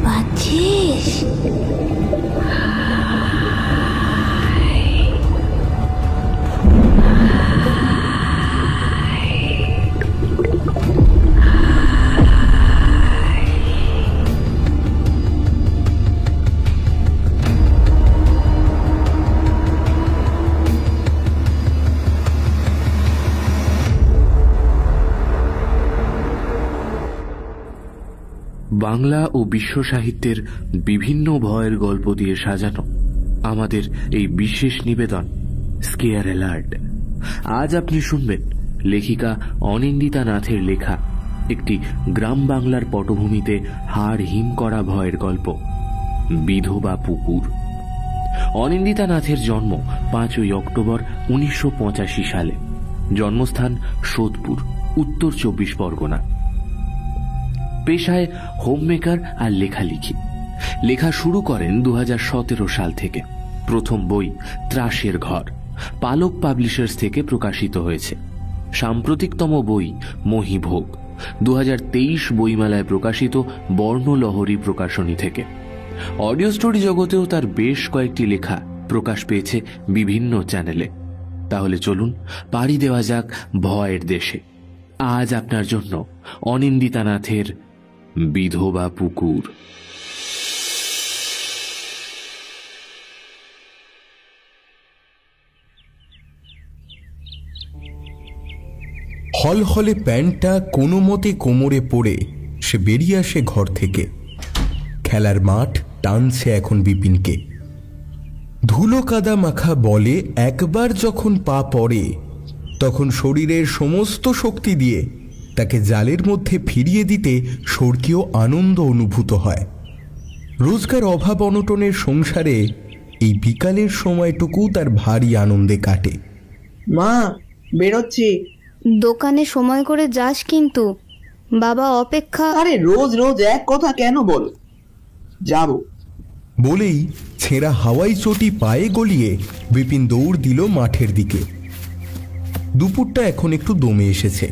পাচ্ছিস? বাংলা ও বিশ্ব সাহিত্যের বিভিন্ন ভয়ের গল্প দিয়ে সাজানো আমাদের এই বিশেষ নিবেদন স্কেয়ার অ্যালার্ট। আজ আপনি শুনবেন লেখিকা অনিন্দিতা নাথের লেখা একটি গ্রাম বাংলার পটভূমিতে হাড় হিম করা ভয়ের গল্প, বিধবা পুকুর। অনিন্দিতা নাথের জন্ম 5ই অক্টোবর 1985 সালে। জন্মস্থান সোদপুর, উত্তর 24 পরগনা। পেশায় হোমমেকার আর লেখালেখি। লেখা শুরু করেন 2017 সাল থেকে। প্রথম বই ত্রাসের ঘর পালক পাবলিশার্স থেকে প্রকাশিত হয়েছে। সাম্প্রতিকতম বই মহীভোগ 2023 বইমেলায় প্রকাশিত বর্ণলহরী প্রকাশনী থেকে। অডিও স্টোরি জগতেও তার বেশ কয়েকটি লেখা প্রকাশ পেয়েছে বিভিন্ন চ্যানেলে। তাহলে চলুন পাড়ি দেওয়া যাক ভয়ের দেশে। আজ আপনার জন্য অনিন্দিতা নাথের বিধবা পুকুর। হলহলে প্যান্টটা কোনো মতে কোমরে পড়ে সে বেরিয়ে আসে ঘর থেকে। খেলার মাঠ টানছে এখন বিপিনকে। ধুলো কাদা মাখা বলে একবার যখন পা পড়ে তখন শরীরের সমস্ত শক্তি দিয়ে তাকে জালের মধ্যে ফিরিয়ে দিতে স্বর্গীয় আনন্দ অনুভূত হয়। রোজগার অভাব অনটনের সংসারে এই বিকালের সময়টুকু তার ভারী আনন্দে কাটে। মা, বেরোচ্ছি। দোকানে সময় করে যাস কিন্তু, বাবা অপেক্ষা। আরে রোজ রোজ এক কথা কেন বল? যাব বলেই ছেঁড়া হাওয়াই চটি পায়ে গলিয়ে বিপিন দৌড় দিল মাঠের দিকে। দুপুরটা এখন একটু দমে এসেছে।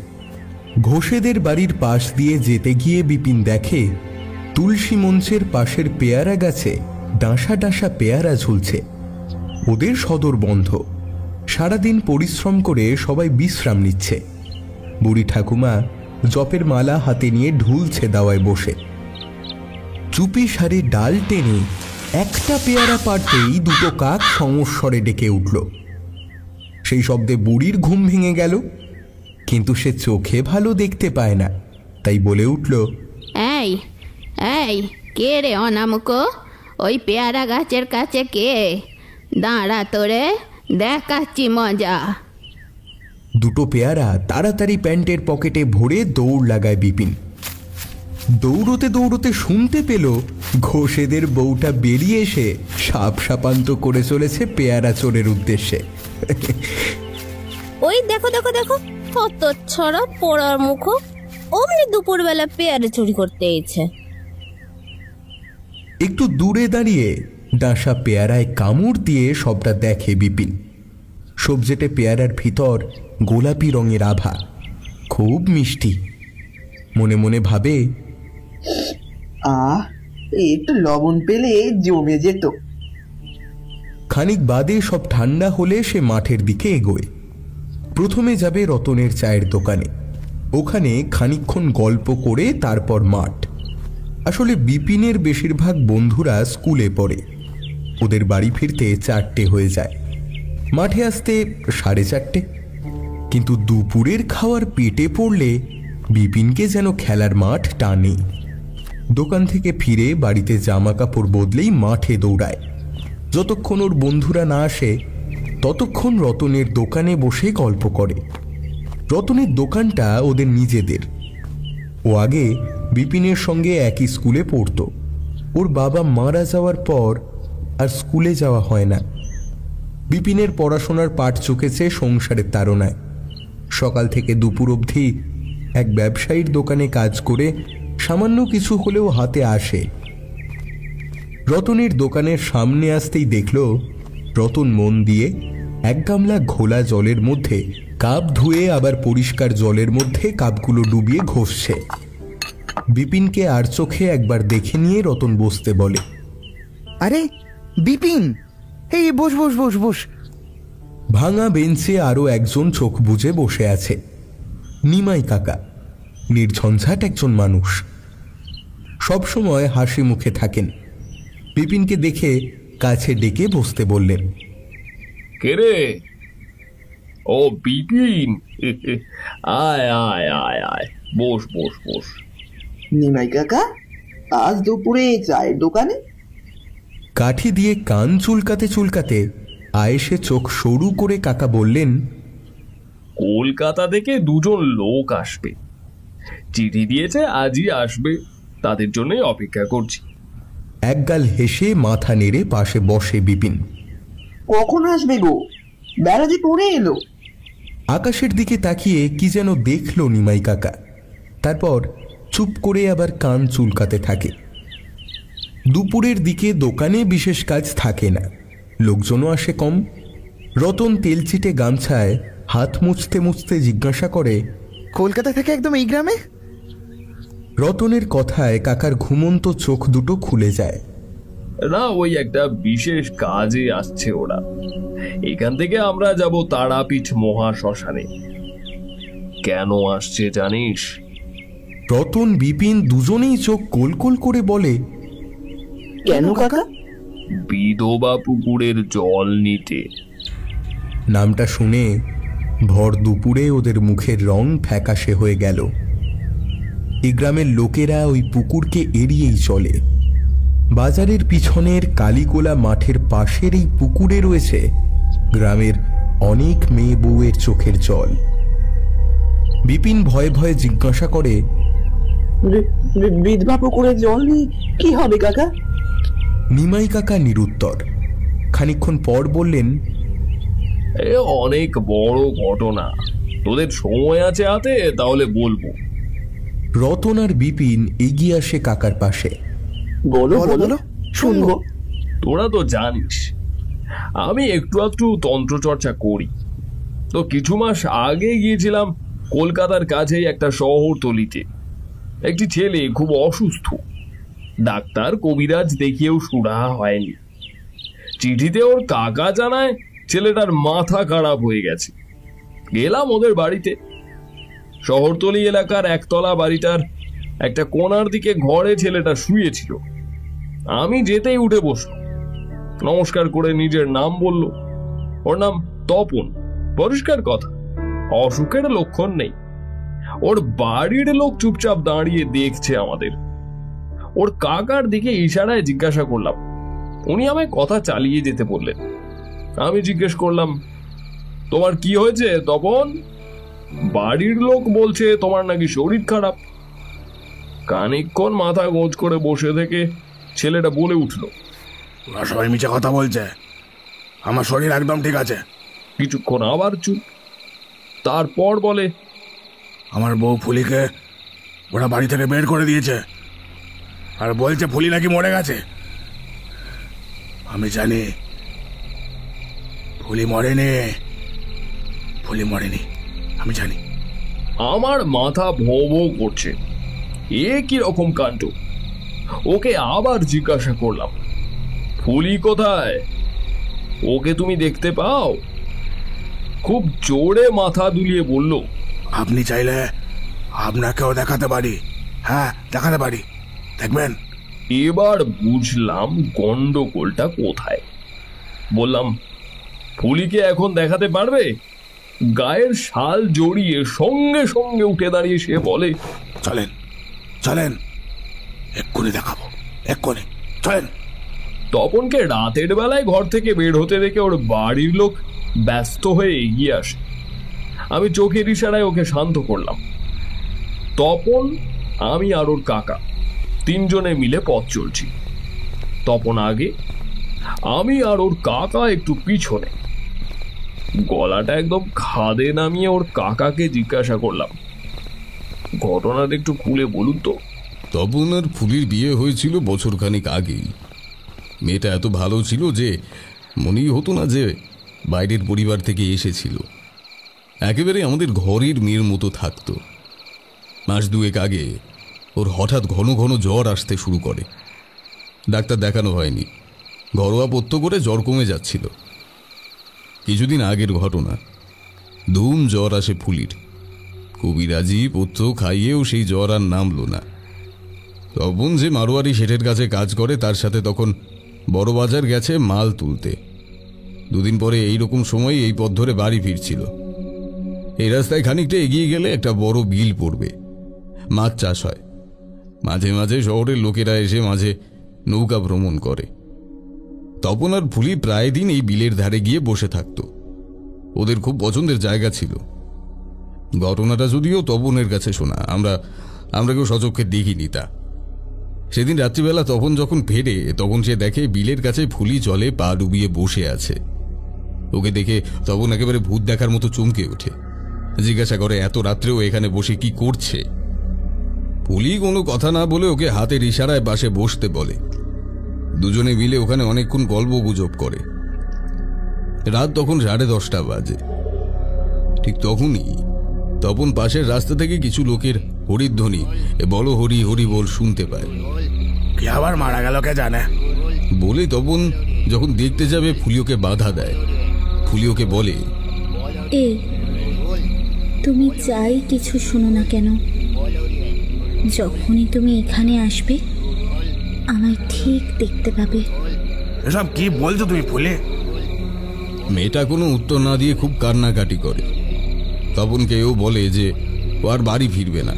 ঘোষেদের বাড়ির পাশ দিয়ে যেতে গিয়ে বিপিন দেখে তুলসী মঞ্চের পাশের পেয়ারা গাছে ডাঁসা ডাঁসা পেয়ারা ঝুলছে। ওদের সদর বন্ধ। সারাদিন পরিশ্রম করে সবাই বিশ্রাম নিচ্ছে। বুড়ি ঠাকুমা জপের মালা হাতে নিয়ে ঢুলছে দাওয়ায় বসে। চুপি সারে ডাল টেনে একটা পেয়ারা পাড়তেই দুটো কাক সমস্বরে ডেকে উঠল। সেই শব্দে বুড়ির ঘুম ভেঙে গেল, কিন্তু সে চোখে ভালো দেখতে পায় না, তাই বলে উঠল, এই এই কে রে অনামুক? ওই পেয়ারা গাছের কাছে কে? দাঁড়া তোরে দেখাচ্ছি মজা। দুটো পেয়ারা তাড়াতাড়ি প্যান্টের পকেটে ভরে দৌড় লাগায় বিপিন। দৌড়তে দৌড়তে শুনতে পেল ঘোষেদের বউটা বেরিয়ে এসে সাপ সাপান্ত করে চলেছে পেয়ারা চোরের উদ্দেশ্যে। ওই দেখো দেখো দেখো, কত ছড়া পোড়ার মুখ অমনি দুপুরবেলা পেয়ারা চুরি করতে এসেছে। একটু দূরে দাঁড়িয়ে ডাঁসা পেয়ারায় কামড় দিয়ে সবটা দেখে বিপিন। সবজেটে পেয়ারার ভিতর গোলাপি রঙের আভা, খুব মিষ্টি। মনে মনে ভাবে, একটু লবণ পেলে জমে যেত। খানিক বাদে সব ঠান্ডা হলে সে মাঠের দিকে এগোয়। প্রথমে যাবে রতনের চায়ের দোকানে। ওখানে খানিকক্ষণ গল্প করে তারপর মাঠ। আসলে বিপিনের বেশিরভাগ বন্ধুরা স্কুলে পড়ে। ওদের বাড়ি ফিরতে 4টে হয়ে যায়, মাঠে আসতে 4:30। কিন্তু দুপুরের খাওয়ার পেটে পড়লে বিপিনকে যেন খেলার মাঠ টানে। দোকান থেকে ফিরে বাড়িতে জামা কাপড় বদলেই মাঠে দৌড়ায়। যতক্ষণ ওর বন্ধুরা না আসে ততক্ষণ রতনের দোকানে বসে গল্প করে। রতনের দোকানটা ওদের নিজেদের। ও আগে বিপিনের সঙ্গে একই স্কুলে পড়তো। ওর বাবা মারা যাওয়ার পর আর স্কুলে যাওয়া হয় না। বিপিনের পড়াশোনার পাঠ চুকেছে সংসারের তাড়নায়। সকাল থেকে দুপুর অবধি এক ব্যবসায়ীর দোকানে কাজ করে সামান্য কিছু হলেও হাতে আসে। রতনের দোকানের সামনে আসতেই দেখল রতন মন দিয়ে এক গামলা ঘোলা জলের মধ্যে কাপ ধুয়ে আবার পরিষ্কার জলের মধ্যে কাপগুলো ডুবিয়ে ঘষছে। বিপিনকে আর চোখে একবার দেখে নিয়ে রতন বসতে বলে। আরে বিপিন, এই বস বস বস বস। ভাঙা বেঞ্চে আরো একজন চোখ বুজে বসে আছে, নিমাই কাকা। নির্ঝঞ্ঝাট একজন মানুষ, সবসময় হাসি মুখে থাকেন। বিপিনকে দেখে কাছে ডেকে বসতে বললেন। কে রে? ও বিপিন, আয় আয় আয় আয়, বস বস বস। নিমাই কাকা, আজ দুপুরে চায়ের দোকানে? কাঠি দিয়ে কান চুলকাতে চুলকাতে আয়েশে চোখ সরু করে কাকা বললেন, কলকাতা থেকে দুজন লোক আসবে, চিঠি দিয়েছে আজই আসবে, তাদের জন্যই অপেক্ষা করছি। একগাল হেসে মাথা নেড়ে পাশে বসে বিপিন। কখন আসবে গো? বেলা যে পড়ে এলো। আকাশের দিকে তাকিয়ে কি যেন দেখলো নিমাই কাকা, তারপর চুপ করে আবার কান চুলকাতে থাকে। দুপুরের দিকে দোকানে বিশেষ কাজ থাকে না, লোকজনও আসে কম। রতন তেলচিটে গামছায় হাত মুছতে মুছতে জিজ্ঞাসা করে, কলকাতা থেকে একদম এই গ্রামে? রতনের কথায় কাকার ঘুমন্ত চোখ দুটো খুলে যায়। না, ওই একটা বিশেষ কাজে আসছে ওরা। এখান থেকে আমরা যাব তারাপীঠ মহাশ্মশানে। কেন আসছে জানিস? রতন বিপিন দুজনেই চোখ কোলকোল করে বলে, কেন কাকা? বিধবা পুকুরের জল নিতে। নামটা শুনে ভর দুপুরে ওদের মুখের রং ফ্যাকাশে হয়ে গেল। এই গ্রামের লোকেরা ওই পুকুরকে এড়িয়েই চলে। বাজারের পিছনের কালীগোলা মাঠের পাশের এই পুকুরে রয়েছে গ্রামের অনেক মেয়ে বউয়ের চোখের জল। বিপিন ভয়ে ভয়ে জিজ্ঞাসা করে, বিধবা পুকুরে জল নিয়ে কি হবে কাকা? নিমাই কাকা নিরুত্তর। খানিকক্ষণ পর বললেন, এ অনেক বড় ঘটনা, তোদের সময় আছে হাতে তাহলে বলবো। রতন আর বিপিন এগিয়ে আসে কাকার পাশে। বলো বলো, শুনবো। তোরা তো জানিস আমি একটু একটু তন্ত্রচর্চা করি, তো কিছু মাস আগে গিয়েছিলাম কলকাতার কাছেই একটা শহরতলিতে। একটি ছেলে খুব অসুস্থ, ডাক্তার কবিরাজ দেখিয়েও সুরাহা হয়নি। চিঠিতে ওর কাকা জানায় ছেলেটার মাথা খারাপ হয়ে গেছে। গেলাম ওদের বাড়িতে। শহরতলি এলাকার একতলা বাড়িটার একটা কোণার দিকে ঘরে ছেলেটা শুয়েছিল। আমি যেতেই উঠে বসলো, নমস্কার করে নিজের নাম বলল। ওর নাম তপন। পরিষ্কার কথা, অসুখের লক্ষণ নেই। ওর বাড়ির লোক চুপচাপ দাঁড়িয়ে দেখছে আমাদের। ওর কাকার দিকে ইশারায় জিজ্ঞাসা করলাম, উনি আমায় কথা চালিয়ে যেতে বললেন। আমি জিজ্ঞেস করলাম, তোমার কি হয়েছে তপন? বাড়ির লোক বলছে তোমার নাকি শরীর খারাপ। খানিকক্ষণ মাথা গোঁজ করে বসে থেকে ছেলেটা বলে উঠল, ওরা সবাই মিছে কথা বলছে, আমার শরীর একদম ঠিক আছে। কিছুক্ষণ আবার চুপ, তারপর বলে, আমার বউ ফুলিকে ওরা বাড়ি থেকে বের করে দিয়েছে, আর বলছে ফুলি নাকি মরে গেছে। আমি জানি ফুলি মরেনি, ফুলি মরেনি, আমি জানি। আমার মাথা ভো ভো করছে, এ কি রকম কাণ্ড। ওকে আবার জিজ্ঞাসা করলাম, ফুলি কোথায়? ওকে তুমি দেখতে পাও? খুব জোরে মাথা দুলিয়ে বলল, আপনি চাইলে আপনাকেও দেখাতে পারি। হ্যাঁ, দেখাতে পারি, দেখবেন। এবার বুঝলাম গন্ডগোলটা কোথায়। বললাম, ফুলিকে এখন দেখাতে পারবে? গায়ের শাল জড়িয়ে সঙ্গে সঙ্গে উঠে দাঁড়িয়ে সে বলে, চলেন চলেন, এক্ষুনি দেখাবো, এক্ষুনি চলেন। তপনকে রাতের বেলায় ঘর থেকে বের হতে দেখে ওর বাড়ির লোক ব্যস্ত হয়ে এগিয়ে আসে। আমি চোখের ইশারায় ওকে শান্ত করলাম। তপন, আমি আর ওর কাকা তিনজনে মিলে পথ চলছি। তপন আগে, আমি আর ওর কাকা একটু পিছনে। গলাটা একদম খাদে নামিয়ে ওর কাকাকে জিজ্ঞাসা করলাম, ঘটনাটা একটু খুলে বলুন তো। তপন আর ফুলির বিয়ে হয়েছিল বছরখানেক আগেই। মেয়েটা এত ভালো ছিল যে মনেই হতো না যে বাইরের পরিবার থেকে এসেছিল। একেবারে আমাদের ঘরের মেয়ের মতো থাকতো। মাস দুয়েক আগে ওর হঠাৎ ঘন ঘন জ্বর আসতে শুরু করে। ডাক্তার দেখানো হয়নি, ঘরোয়া পথ্য করে জ্বর কমে যাচ্ছিল। কিছুদিন আগের ঘটনা, ধুম জ্বর আসে ফুলির। কবিরাজি পথ্য খাইয়েও সেই জ্বর আর নামলো না। তপন যে মারোয়ারি শেঠের কাছে কাজ করে, তার সাথে তখন বড় বাজার গেছে মাল তুলতে। দুদিন পরে এইরকম সময় এই পথ ধরে বাড়ি ফিরছিল। এই রাস্তায় খানিকটা এগিয়ে গেলে একটা বড় বিল পড়বে, মাছ চাষ হয়। মাঝে মাঝে শহরের লোকেরা এসে মাঝে নৌকা ভ্রমণ করে। তপন আর ফুলি প্রায় দিন এই বিলের ধারে গিয়ে বসে থাকত। ওদের খুব পছন্দের জায়গা ছিল। ঘটনাটা যদিও তপনের কাছে শোনা, আমরা কেউ সচক্ষে দেখিনি তা। সেদিন রাত্রিবেলা তপন যখন ফেরে, তখন সে দেখে বিলের কাছে ফুলি জলে পা ডুবিয়ে বসে আছে। ওকে দেখে তপন একেবারে ভূত দেখার মতো চমকে ওঠে। জিজ্ঞাসা করে এত রাত্রেও এখানে বসে কি করছে। ফুলি কোনো কথা না বলে ওকে হাতের ইশারায় পাশে বসতে বলে। দুজনে মিলে ওখানে অনেকক্ষণ গল্প গুজব করে। রাত তখন 10:30 বাজে। ঠিক তখনই তপন পাশের রাস্তা থেকে কিছু লোকের হরিধ্বনি, বলো হরি হরি বল শুনতে পায়। কে আবার মারা গেল কে জানে বলে তপন যখন দেখতে যাবে, ফুলি ওকে বাধা দেয়। ফুলি ওকে বলে, তুমি যাই কিছু শোনো না কেন, যখনই তুমি এখানে আসবে আমায় ঠিক দেখতে পাবে। এসব কি বলছো তুমি ফুলি? মেয়েটা কোনো উত্তর না দিয়ে খুব কান্নাকাটি করে। তপনকে ও বলে যে ও আর বাড়ি ফিরবে না,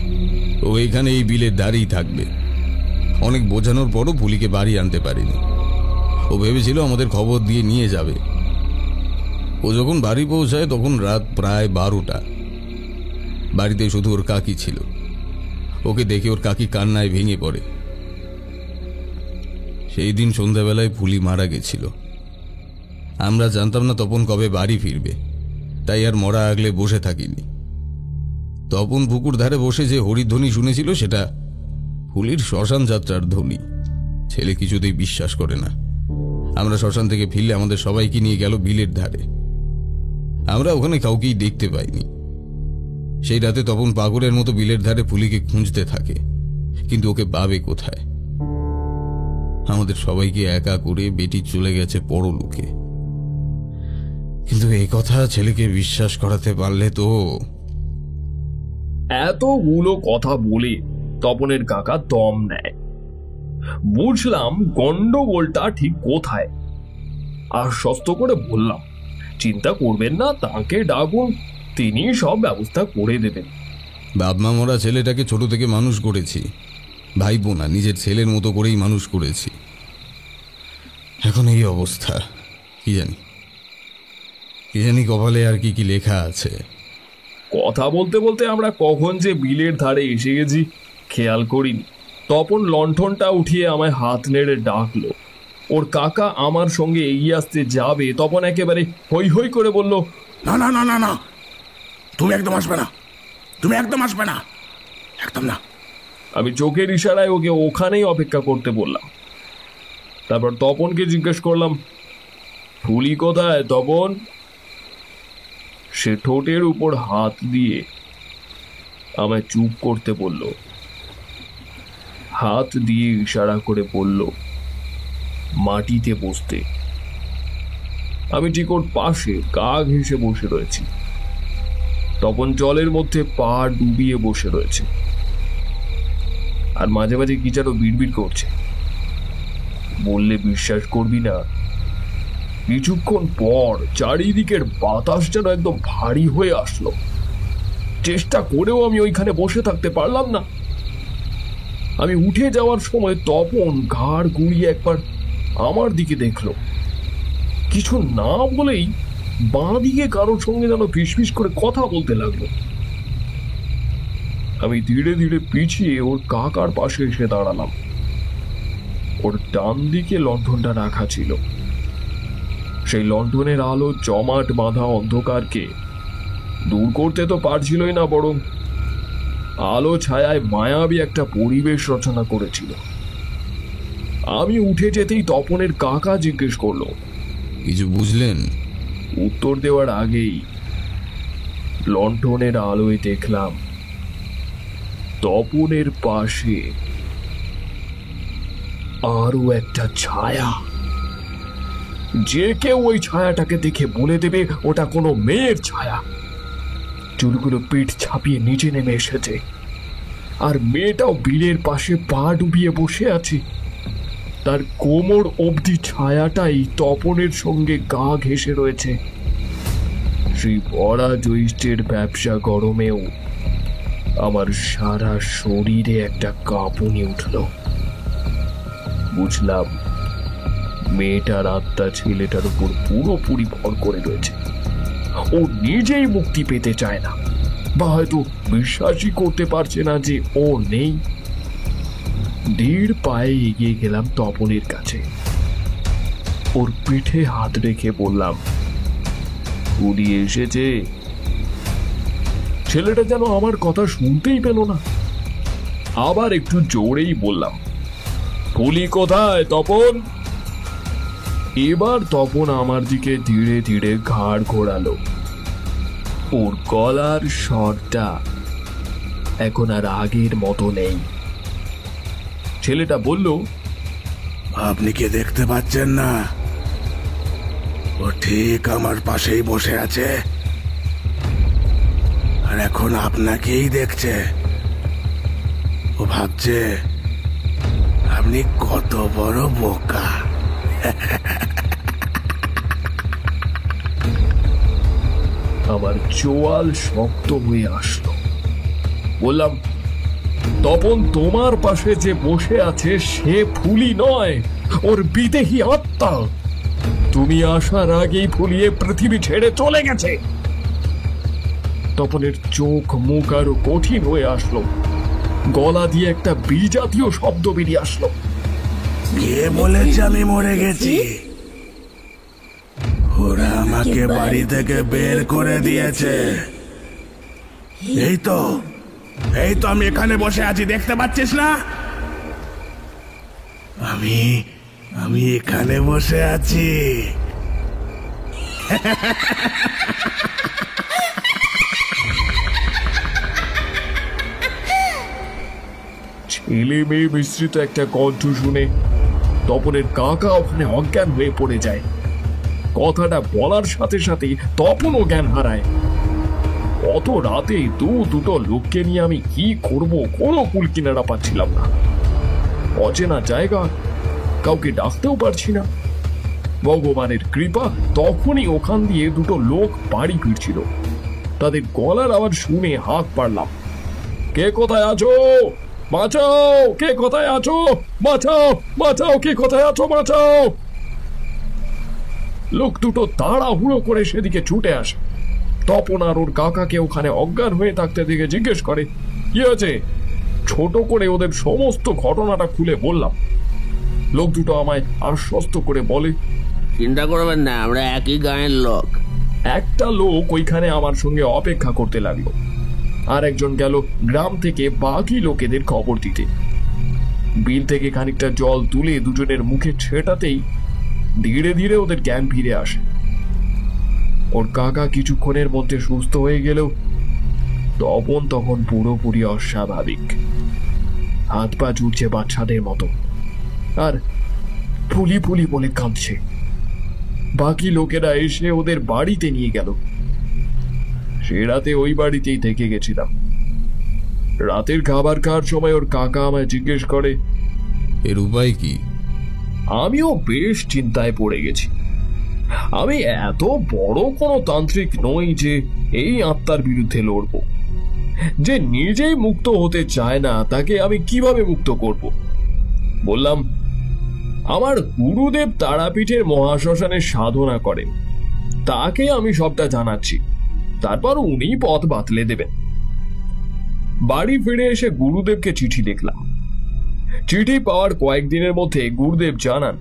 ও এখানে এই বিলের ধারেই থাকবে। অনেক বোঝানোর পরও ফুলিকে বাড়ি আনতে পারেনি। ও ভেবেছিল আমাদের খবর দিয়ে নিয়ে যাবে। ও যখন বাড়ি পৌঁছায় তখন রাত প্রায় 12টা। বাড়িতে শুধু ওর কাকি ছিল। ওকে দেখে ওর কাকি কান্নায় ভেঙে পড়ে। সেই দিন সন্ধ্যাবেলায় ফুলি মারা গেছিল। আমরা জানতাম না তপন কবে বাড়ি ফিরবে, তাই আর মরা আগলে বসে থাকিনি। তপন পুকুর ধারে বসে যে হরিধ্বনি শুনেছিল সেটা ফুলির শ্মশান যাত্রার ধ্বনি। ছেলে কিছুতেই বিশ্বাস করে না। আমরা শ্মশান থেকে ফিরলে আমাদের সবাইকে নিয়ে গেল বিলের ধারে। আমরা ওখানে কাউকেই দেখতে পাইনি। সেই রাতে তপন পাগলের মতো বিলের ধারে ফুলিকে খুঁজতে থাকে, কিন্তু ওকে পাবে কোথায়? আমাদের সবাইকে একা করে বেটি চলে গেছে পরলোকে। কিন্তু এই কথা ছেলেকে বিশ্বাস করাতে পারলে তো। এতগুলো কথা বলে তপনের কাকা দম নেয়। বুঝলাম গন্ডগোলটা ঠিক কোথায়। আশ্বস্ত করে বললাম, চিন্তা করবেন না, তাকে ডাকুন, তিনি সব ব্যবস্থা করে দেবেন। বাপমা মরা ছেলেটাকে ছোট থেকে মানুষ করেছি, ভাই বোনা নিজের ছেলের মতো করেই মানুষ করেছি। এখন এই অবস্থা, কি জানি কপালে আর কি কি লেখা আছে। কথা বলতে বলতে আমরা কখন যে বিলের ধারে এসে গেছি খেয়াল করিনি। তপন লণ্ঠনটা উঠিয়ে আমায় হাত নেড়ে ডাকলো। ওর কাকা আমার সঙ্গে এগিয়ে আসতে যাবে, তপন একেবারে হই হই করে বলল, না না না না না, তুমি একদম আসবে না, তুমি একদম আসবে না, একদম না। আমি চোখের ইশারায় ওকে ওখানেই অপেক্ষা করতে বললাম। তারপর তপনকে জিজ্ঞেস করলাম, ফুলি কোথায় তপন? সে ঠোঁটের উপর হাত দিয়ে আমায় চুপ করতে বলল, হাত দিয়ে ইশারা করে বলল মাটিতে বসতে। আমি ঠিক ওর পাশে গা ঘেঁষে বসে রয়েছি। তপন জলের মধ্যে পা ডুবিয়ে বসে রয়েছে আর মাঝে মাঝে কি যেন বিড়বিড় করছে। বললে বিশ্বাস করবি না, কিছুক্ষণ পর চারিদিকের বাতাস যেন একদম ভারী হয়ে আসলো। চেষ্টা করেও আমি ওইখানে বসে থাকতে পারলাম না। আমি উঠে যাওয়ার সময় তপন ঘাড় ঘুরিয়ে একবার আমার দিকে দেখলো। কিছু না বলেই বাঁ দিকে কারোর সঙ্গে যেন ফিসফিস করে কথা বলতে লাগলো। আমি ধীরে ধীরে পিছিয়ে ওর কাকার পাশে এসে দাঁড়ালাম। ওর ডান দিকে লণ্ঠনটা রাখা ছিল। সেই লণ্ঠনের আলো জমাট বাঁধা অন্ধকারকে দূর করতে তো পারছিলই না, বরং আলো ছায়ায় মায়াবী একটা পরিবেশ রচনা করেছিল। আমি উঠে যেতেই তপনের কাকা জিজ্ঞেস করলো, কিছু বুঝলেন? উত্তর দেওয়ার আগেই লণ্ঠনের আলোয় দেখলাম তপনের পাশে আরো একটা ছায়া। যে কেউ ওই ছায়াটাকে দেখে বলে দেবে ওটা কোনো মেয়ের ছায়া। চুলগুলো পিঠ ছাপিয়ে নিচে নেমে এসেছে, আর মেয়েটাও বিলের পাশে পা ডুবিয়ে বসে আছে। তার কোমর অবধি ছায়াটাই তপনের সঙ্গে গা ঘেঁষে রয়েছে। সেই ভরা জ্যৈষ্ঠের ব্যবসা গরমেও আমার সারা শরীরে একটা কাঁপুনি উঠল। বুঝলাম মেয়েটার আত্মা ছেলেটার উপর পুরোপুরি ভর করে রয়েছে। ও নিজেই মুক্তি পেতে চায় না, বা হয়তো বিশ্বাসই করতে পারছে না যে ও নেই। ধীর পায়ে এগিয়ে গেলাম তপনের কাছে। ওর পিঠে হাত রেখে বললাম, ফুলি এসেছে। ছেলেটা যেন আমার কথা শুনতেই পেল না। আবার একটু জোরেই বললাম, ফুলি কোথায় তপন? এবার তপন আমার দিকে ধীরে ধীরে ঘাড় ঘোরালো। ওর গলার স্বরটা এখন আর আগের মতো নেই। ছেলেটা বলল, আপনি কি দেখতে পাচ্ছেন না? ও ঠিক আমার পাশেই বসে আছে, আর এখন আপনাকেই দেখছে। ও ভাবছে আপনি কত বড় বোকা। আমার চোয়াল শক্ত হয়ে আসলো। বললাম, তপন তোমার পাশে যে বসে আছে সে ফুলি নয়, ওর বিদেহী আত্মা। তুমি আসার আগেই ফুলিয়ে পৃথিবী ছেড়ে চলে গেছে। তপনের চোখ মুখ আরো কঠিন হয়ে আসলো। গলা দিয়ে একটা বিজাতীয় শব্দ বেরিয়ে আসলো। কে বলেছে আমি মরে গেছি? ওরা আমাকে বাড়ি থেকে বের করে দিয়েছে। এই তো আমি এখানে বসে আছি, দেখতে পাচ্ছিস না? আমি এখানে বসে আছি। ছেলে মেয়ে মিশ্রিত একটা কণ্ঠ শুনে তপনের কাকা ওখানে অজ্ঞান হয়ে পড়ে যায়। কথাটা বলার সাথে সাথে তপনও জ্ঞান হারায়। অত রাতে দুটো লোককে নিয়ে আমি কি করব, কোনো কুল কিনারা পাচ্ছিলাম না। অচেনা জায়গা, কাউকে ডাকতেও পারছি না। ভগবানের কৃপা, তখনই ওখান দিয়ে দুটো লোক বাড়ি ফিরছিল। তাদের গলার আওয়াজ শুনে হাঁক পারলাম, কে কোথায় আছো? বাঁচাও! কে কোথায় আছো? বাঁচাও! বাঁচাও! কে কোথায় আছো? বাঁচাও! লোক দুটো তাড়াহুড়ো করে সেদিকে ছুটে আসে। তপন আর ওর কাকাকে ওখানে অজ্ঞান হয়ে থাকতে দেখে জিজ্ঞেস করে, কি হয়েছে? ছোট করে ওদের সমস্ত ঘটনাটা খুলে বললাম। লোক দুটো আমায় আশ্বস্ত করে বলে, চিন্তা করবেন না, আমরা একই গাঁয়ের লোক। একটা লোক ওইখানে আমার সঙ্গে অপেক্ষা করতে লাগলো, আর একজন গেল গ্রাম থেকে বাকি লোকেদের খবর দিতে। বিল থেকে খানিকটা জল তুলে দুজনের মুখে ছেটাতেই ধীরে ধীরে ওদের জ্ঞান ফিরে আসে। ওর কাকা কিছুক্ষণের মধ্যে সুস্থ হয়ে গেলেও তপন তখন পুরোপুরি অস্বাভাবিক। হাত পা জুড়ছে বাচ্চাদের মতো, আর ফুলি ফুলি বলে কাঁদছে। বাকি লোকেরা এসে ওদের বাড়িতে নিয়ে গেল। সে রাতে ওই বাড়িতেই থেকে গেছিলাম। রাতের খাবার খাওয়ার সময় ওর কাকা আমায় জিজ্ঞেস করে, এর উপায় কি? আমিও বেশ চিন্তায় পড়ে গেছি। আমি এত বড় কোনো তান্ত্রিক নই যে এই আত্মার বিরুদ্ধে লড়ব। যে নিজেই মুক্ত হতে চায় না তাকে আমি কিভাবে মুক্ত করব? বললাম, আমার গুরুদেব তারাপীঠের মহাশ্মশানে সাধনা করেন, তাকে আমি সবটা জানাচ্ছি, তারপর উনি পথ বাতলে দেবেন। বাড়ি ফিরে এসে গুরুদেবকে চিঠি দেখলাম। চিঠি পাওয়ার কয়েকদিনের মধ্যে গুরুদেব জানান,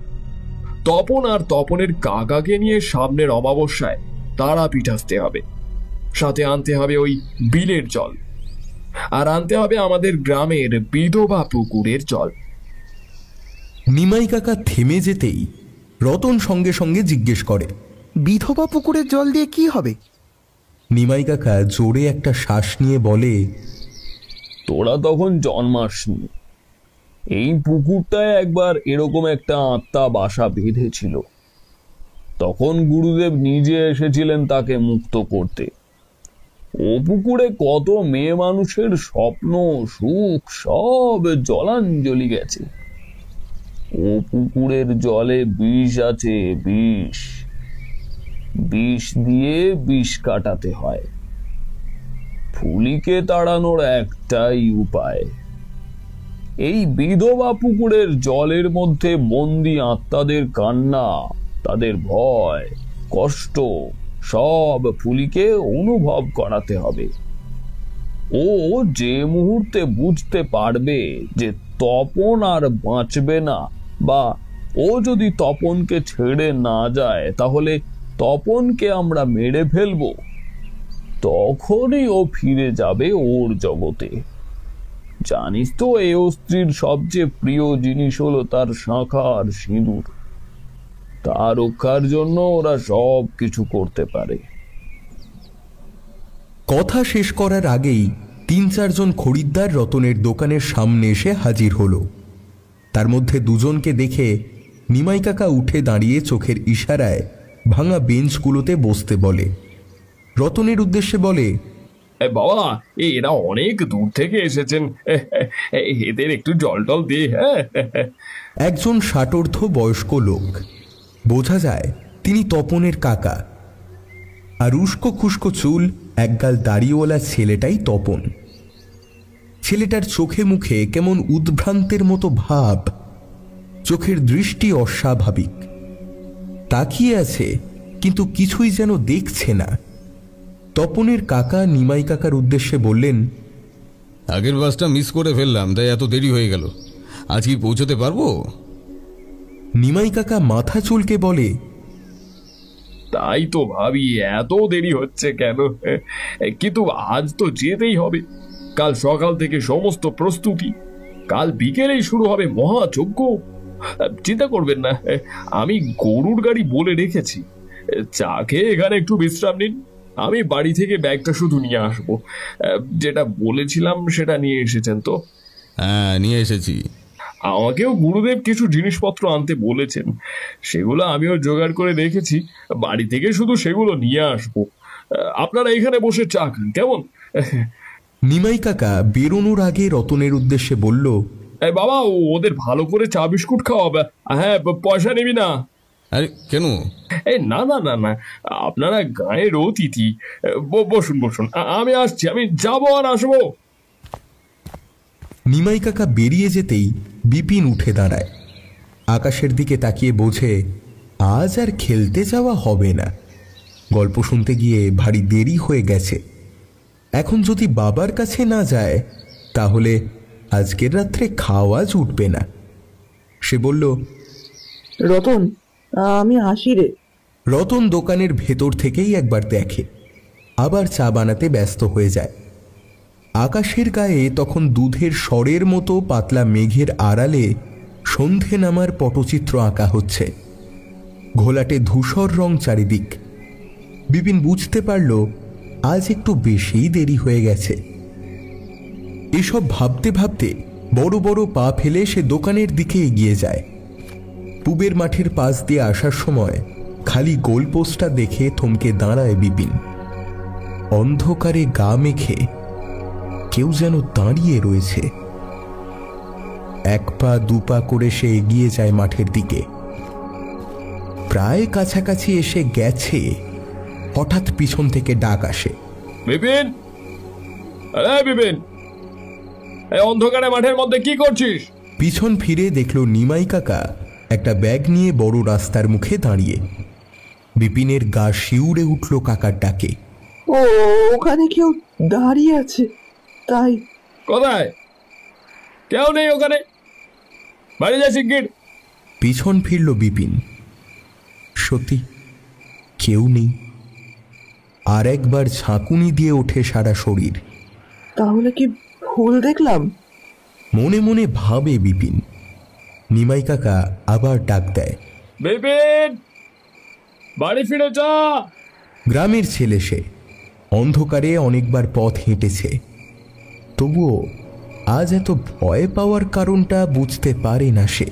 তপন আর তপনের কাকাকে নিয়ে সামনের অমাবস্যায় তারাপীঠ আসতে হবে। সাথে আনতে হবে ওই বিলের জল, আর আনতে হবে আমাদের গ্রামের বিধবা পুকুরের জল। নিমাই কাকা থেমে যেতেই রতন সঙ্গে সঙ্গে জিজ্ঞেস করে, বিধবা পুকুরের জল দিয়ে কি হবে? নিমাই কাকা জোরে একটা শ্বাস নিয়ে বলে, তোরা তখন জন্মাসনি। এই পুকুরটায় একবার এরকম একটা আত্মা বাসা বেঁধেছিল। তখন গুরুদেব নিজে এসেছিলেন তাকে মুক্ত করতে। ও পুকুরে কত মেয়ে মানুষের স্বপ্ন সুখ সব জলাঞ্জলি গেছে। ও পুকুরের জলে বিষ আছে, বিষ। বিষ দিয়ে বিষ কাটাতে হয়। ফুলিকে তাড়ানোর একটাই উপায়। এই বিধবা পুকুরের জলের মধ্যে বন্দি আত্মাদের কান্না, তাদের ভয় কষ্ট সব ফুলিকে অনুভব করাতে হবে। ও যে মুহূর্তে বুঝতে পারবে যে তপন আর বাঁচবে না, বা ও যদি তপনকে ছেড়ে না যায় তাহলে তপনকে আমরা মেরে ফেলবো, তখনই ও ফিরে যাবে ওর জগতে। জানিস তো এই স্ত্রীর সবচেয়ে প্রিয় জিনিস হলো তার শাঁখা আর সিঁদুর। তার রক্ষার জন্য ওরা সব কিছু করতে পারে। কথা শেষ করার আগেই ৩-৪ জন খরিদ্দার রতনের দোকানের সামনে এসে হাজির হলো। তার মধ্যে দুজনকে দেখে নিমাই কাকা উঠে দাঁড়িয়ে চোখের ইশারায় ভাঙা বেঞ্চগুলোতে বসতে বলে। রতনের উদ্দেশ্যে বলে, বাবা এরা অনেক দূর থেকে এসেছেন, এদের একটু জল টল দিয়ে। একজন ষাটোর্ধ্ব বয়স্ক লোক, বোঝা যায় তিনি তপনের কাকা। আর উস্কো খুস্কো চুল, একগাল দাড়িওয়ালা ছেলেটাই তপন। ছেলেটার চোখে মুখে কেমন উদ্ভ্রান্তের মতো ভাব, চোখের দৃষ্টি অস্বাভাবিক। তাকিয়ে আছে কিন্তু কিছুই যেন দেখছে না। তপনের কাকা নিমাই কাকার উদ্দেশ্যে বললেন, আগের বাসটা মিস করে ফেললাম, তাই এত দেরি হয়ে গেল। আজ কি পৌঁছতে পারবো? নিমাই কাকা মাথা চুলকে বলে, তাই তো ভাবি এত দেরি হচ্ছে কেন, কিন্তু আজ তো যেতেই হবে। কাল সকাল থেকে সমস্ত প্রস্তুতি, কাল বিকেলেই শুরু হবে মহাযজ্ঞ। চিন্তা করবেন না, আমি গরুর গাড়ি বলে রেখেছি। চা খেয়ে এখানে একটু বিশ্রাম নিন, আমি বাড়ি থেকে ব্যাগটা শুধু নিয়ে আসবো। যেটা বলেছিলাম সেটা নিয়ে এসেছেন তো? হ্যাঁ, নিয়ে এসেছি। আমাকেও গুরুদেব কিছু জিনিসপত্র আনতে বলেছেন, সেগুলো আমিও জোগাড় করে রেখেছি। বাড়ি থেকে শুধু সেগুলো নিয়ে আসবো। আপনারা এখানে বসে চা খান, কেমন? নিমাই কাকা বেরোনোর আগে রতনের উদ্দেশ্যে বলল, বাবা ওদের ভালো করে চা বিস্কুট খাওয়াবে। হ্যাঁ, পয়সা নিবি না। আরে কেন? না না না না, আপনারা গায়ের অতিথি। বসুন বসুন, আমি আসছি, আমি যাবো আর আসবো। নিমাই কাকা বেরিয়ে যেতেই বিপিন উঠে দাঁড়ায়। আকাশের দিকে তাকিয়ে বোঝে আজ আর খেলতে যাওয়া হবে না। গল্প শুনতে গিয়ে ভারী দেরি হয়ে গেছে। এখন যদি বাবার কাছে না যায় তাহলে আজকের রাত্রে খাওয়া জুটবে না। সে বলল, রতন, আমি আসি রে। রতন দোকানের ভেতর থেকেই একবার দেখে, আবার চা বানাতে ব্যস্ত হয়ে যায়। আকাশের গায়ে তখন দুধের স্বরের মতো পাতলা মেঘের আড়ালে সন্ধে নামার পটচিত্র আঁকা হচ্ছে। ঘোলাটে ধূসর রং চারিদিক। বিপিন বুঝতে পারল আজ একটু বেশিই দেরি হয়ে গেছে। এসব ভাবতে ভাবতে বড় বড় পা ফেলে সে দোকানের দিকে এগিয়ে যায়। পুবের মাঠের পাশ দিয়ে আসার সময় খালি গোলপোস্টটা দেখে থমকে দাঁড়ায় বিপিন। অন্ধকারে গা মেখে কেউ যেন দাঁড়িয়ে রয়েছে। এক পা দুপা করে সে এগিয়ে যায় মাঠের দিকে। প্রায় কাছাকাছি এসে গেছে, হঠাৎ পিছন থেকে ডাক আসে, বিপিন, আরে বিপিন, এই অন্ধকারে মাঠের মধ্যে কি করছিস? পিছন ফিরে দেখল নিমাই কাকা একটা ব্যাগ নিয়ে বড় রাস্তার মুখে দাঁড়িয়ে। বিপিনের গা শিউরে উঠল কাকার ডাকে। ও, ওখানে কেউ দাঁড়িয়ে আছে। তাই? কোথায়? কেউ নেই ওখানে, বাড়ি যা শিগগির। পিছন ফিরল বিপিন। সত্যি কেউ নেই। আর একবার ঝাঁকুনি দিয়ে ওঠে সারা শরীর। তাহলে কি ভুল দেখলাম? মনে মনে ভাবে বিপিন। নিমাই কাকা আবার ডাক দেয়, বিপিন, বাড়ি ফিরে যা। গ্রামের ছেলে সে, অন্ধকারে অনেকবার পথ হেঁটেছে, তবুও আজ এত ভয় পাওয়ার কারণটা বুঝতে পারে না সে।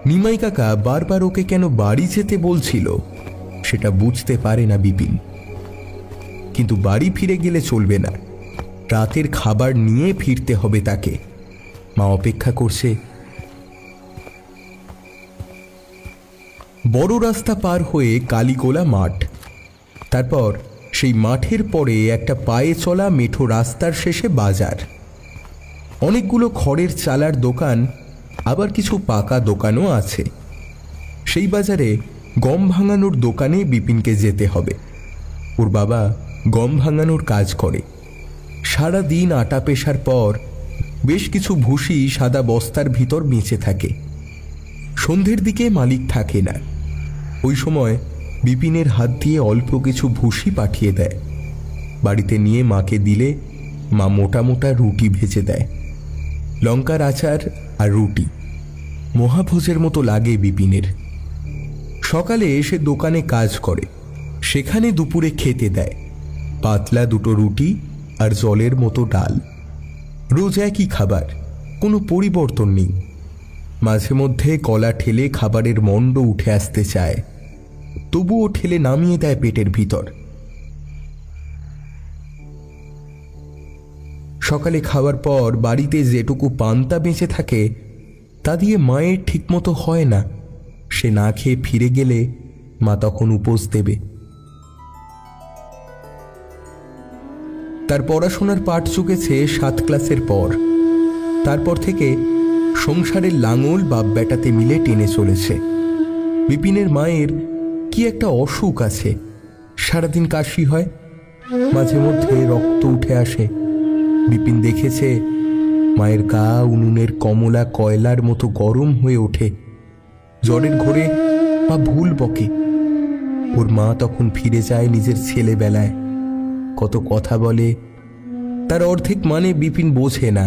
নিমাই কাকা বারবার ওকে কেন বাড়ি যেতে বলছিল সেটা বুঝতে পারে না বিপিন। কিন্তু বাড়ি ফিরে গেলে চলবে না, রাতের খাবার নিয়ে ফিরতে হবে তাকে। মা অপেক্ষা করছে। বড় রাস্তা পার হয়ে কালীগোলা মাঠ, তারপর সেই মাঠের পরে একটা পায়ে চলা মেঠো রাস্তার শেষে বাজার। অনেকগুলো খড়ের চালার দোকান, আবার কিছু পাকা দোকানও আছে। সেই বাজারে গম ভাঙানোর দোকানে বিপিনকে যেতে হবে। ওর বাবা গম ভাঙানোর কাজ করে। সারা দিন আটা পেশার পর বেশ কিছু ভুসি সাদা বস্তার ভিতর বেঁচে থাকে। সন্ধ্যের দিকে মালিক থাকে না। ওই সময় বিপিনের হাত দিয়ে অল্প কিছু ভুসি পাঠিয়ে দেয়। বাড়িতে নিয়ে মাকে দিলে মা মোটা মোটা রুটি ভেজে দেয়। লঙ্কার আচার আর রুটি মহাভোজের মতো লাগে বিপিনের। সকালে এসে দোকানে কাজ করে, সেখানে দুপুরে খেতে দেয় পাতলা দুটো রুটি আর জলের মতো ডাল। রোজ একই খাবার, কোনো পরিবর্তন নেই। মাঝে মধ্যে কলা ঠেলে খাবারের মণ্ড উঠে আসতে চায়, তবুও ঠেলে নামিয়ে দেয় পেটের ভিতর। সকালে খাওয়ার পর বাড়িতে যেটুকু পান্তা বেঁচে থাকে তা দিয়ে মায়ের ঠিকমতো হয় না। সে না খেয়ে ফিরে গেলে মা তখন উপোস দেবে। তার পড়াশোনার পাঠ চুকেছে 7 ক্লাসের পর। তারপর থেকে সংসারের লাঙল বাপ বেটাতে মিলে টেনে চলেছে। বিপিনের মায়ের কি একটা অসুখ আছে, সারাদিন কাশি হয়, মাঝে মধ্যে রক্ত উঠে আসে। বিপিন দেখেছে মায়ের গা উনুনের কমলা কয়লার মতো গরম হয়ে ওঠে। জ্বরের ঘোরে মা ভুল বকে। ওর মা তখন ফিরে যায় নিজের ছেলেবেলায়, কত কথা বলে, তার অর্ধেক মানে বিপিন বোঝে না।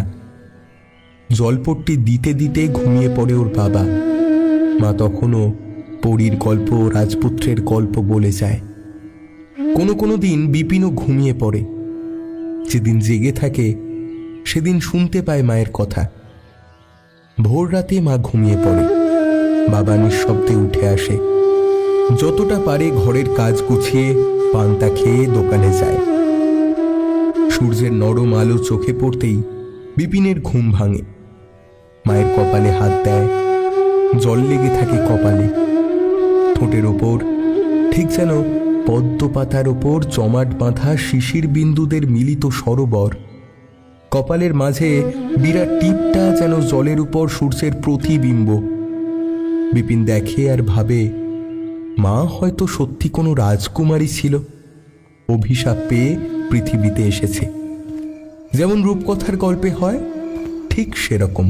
জলপট্টি দিতে দিতে ঘুমিয়ে পড়ে ওর বাবা। মা তখনও পরীর গল্প, রাজপুত্রের গল্প বলে যায়। কোনো কোনো দিন বিপিনও ঘুমিয়ে পড়ে। যেদিন জেগে থাকে সেদিন শুনতে পায় মায়ের কথা। ভোর রাতে মা ঘুমিয়ে পড়ে, বাবা নিঃশব্দে উঠে আসে। যতটা পারে ঘরের কাজ গুছিয়ে পান্তা খেয়ে দোকানে যায়। সূর্যের নরম আলো চোখে পড়তেই বিপিনের ঘুম ভাঙে। মায়ের কপালে হাত দেয়, জল লেগে থাকে কপালে। ঠোঁটের ওপর ঠিক যেন পদ্ম পাতার ওপর জমাট বাঁধা শিশির বিন্দুদের মিলিত সরোবর। কপালের মাঝে বিরাট টিপটা যেন জলের উপর সূর্যের প্রতিবিম্ব। বিপিন দেখে আর ভাবে, মা হয়তো সত্যি কোনো রাজকুমারী ছিল, অভিশাপ পেয়ে পৃথিবীতে এসেছে। যেমন রূপকথার গল্পে হয় ঠিক সেরকম।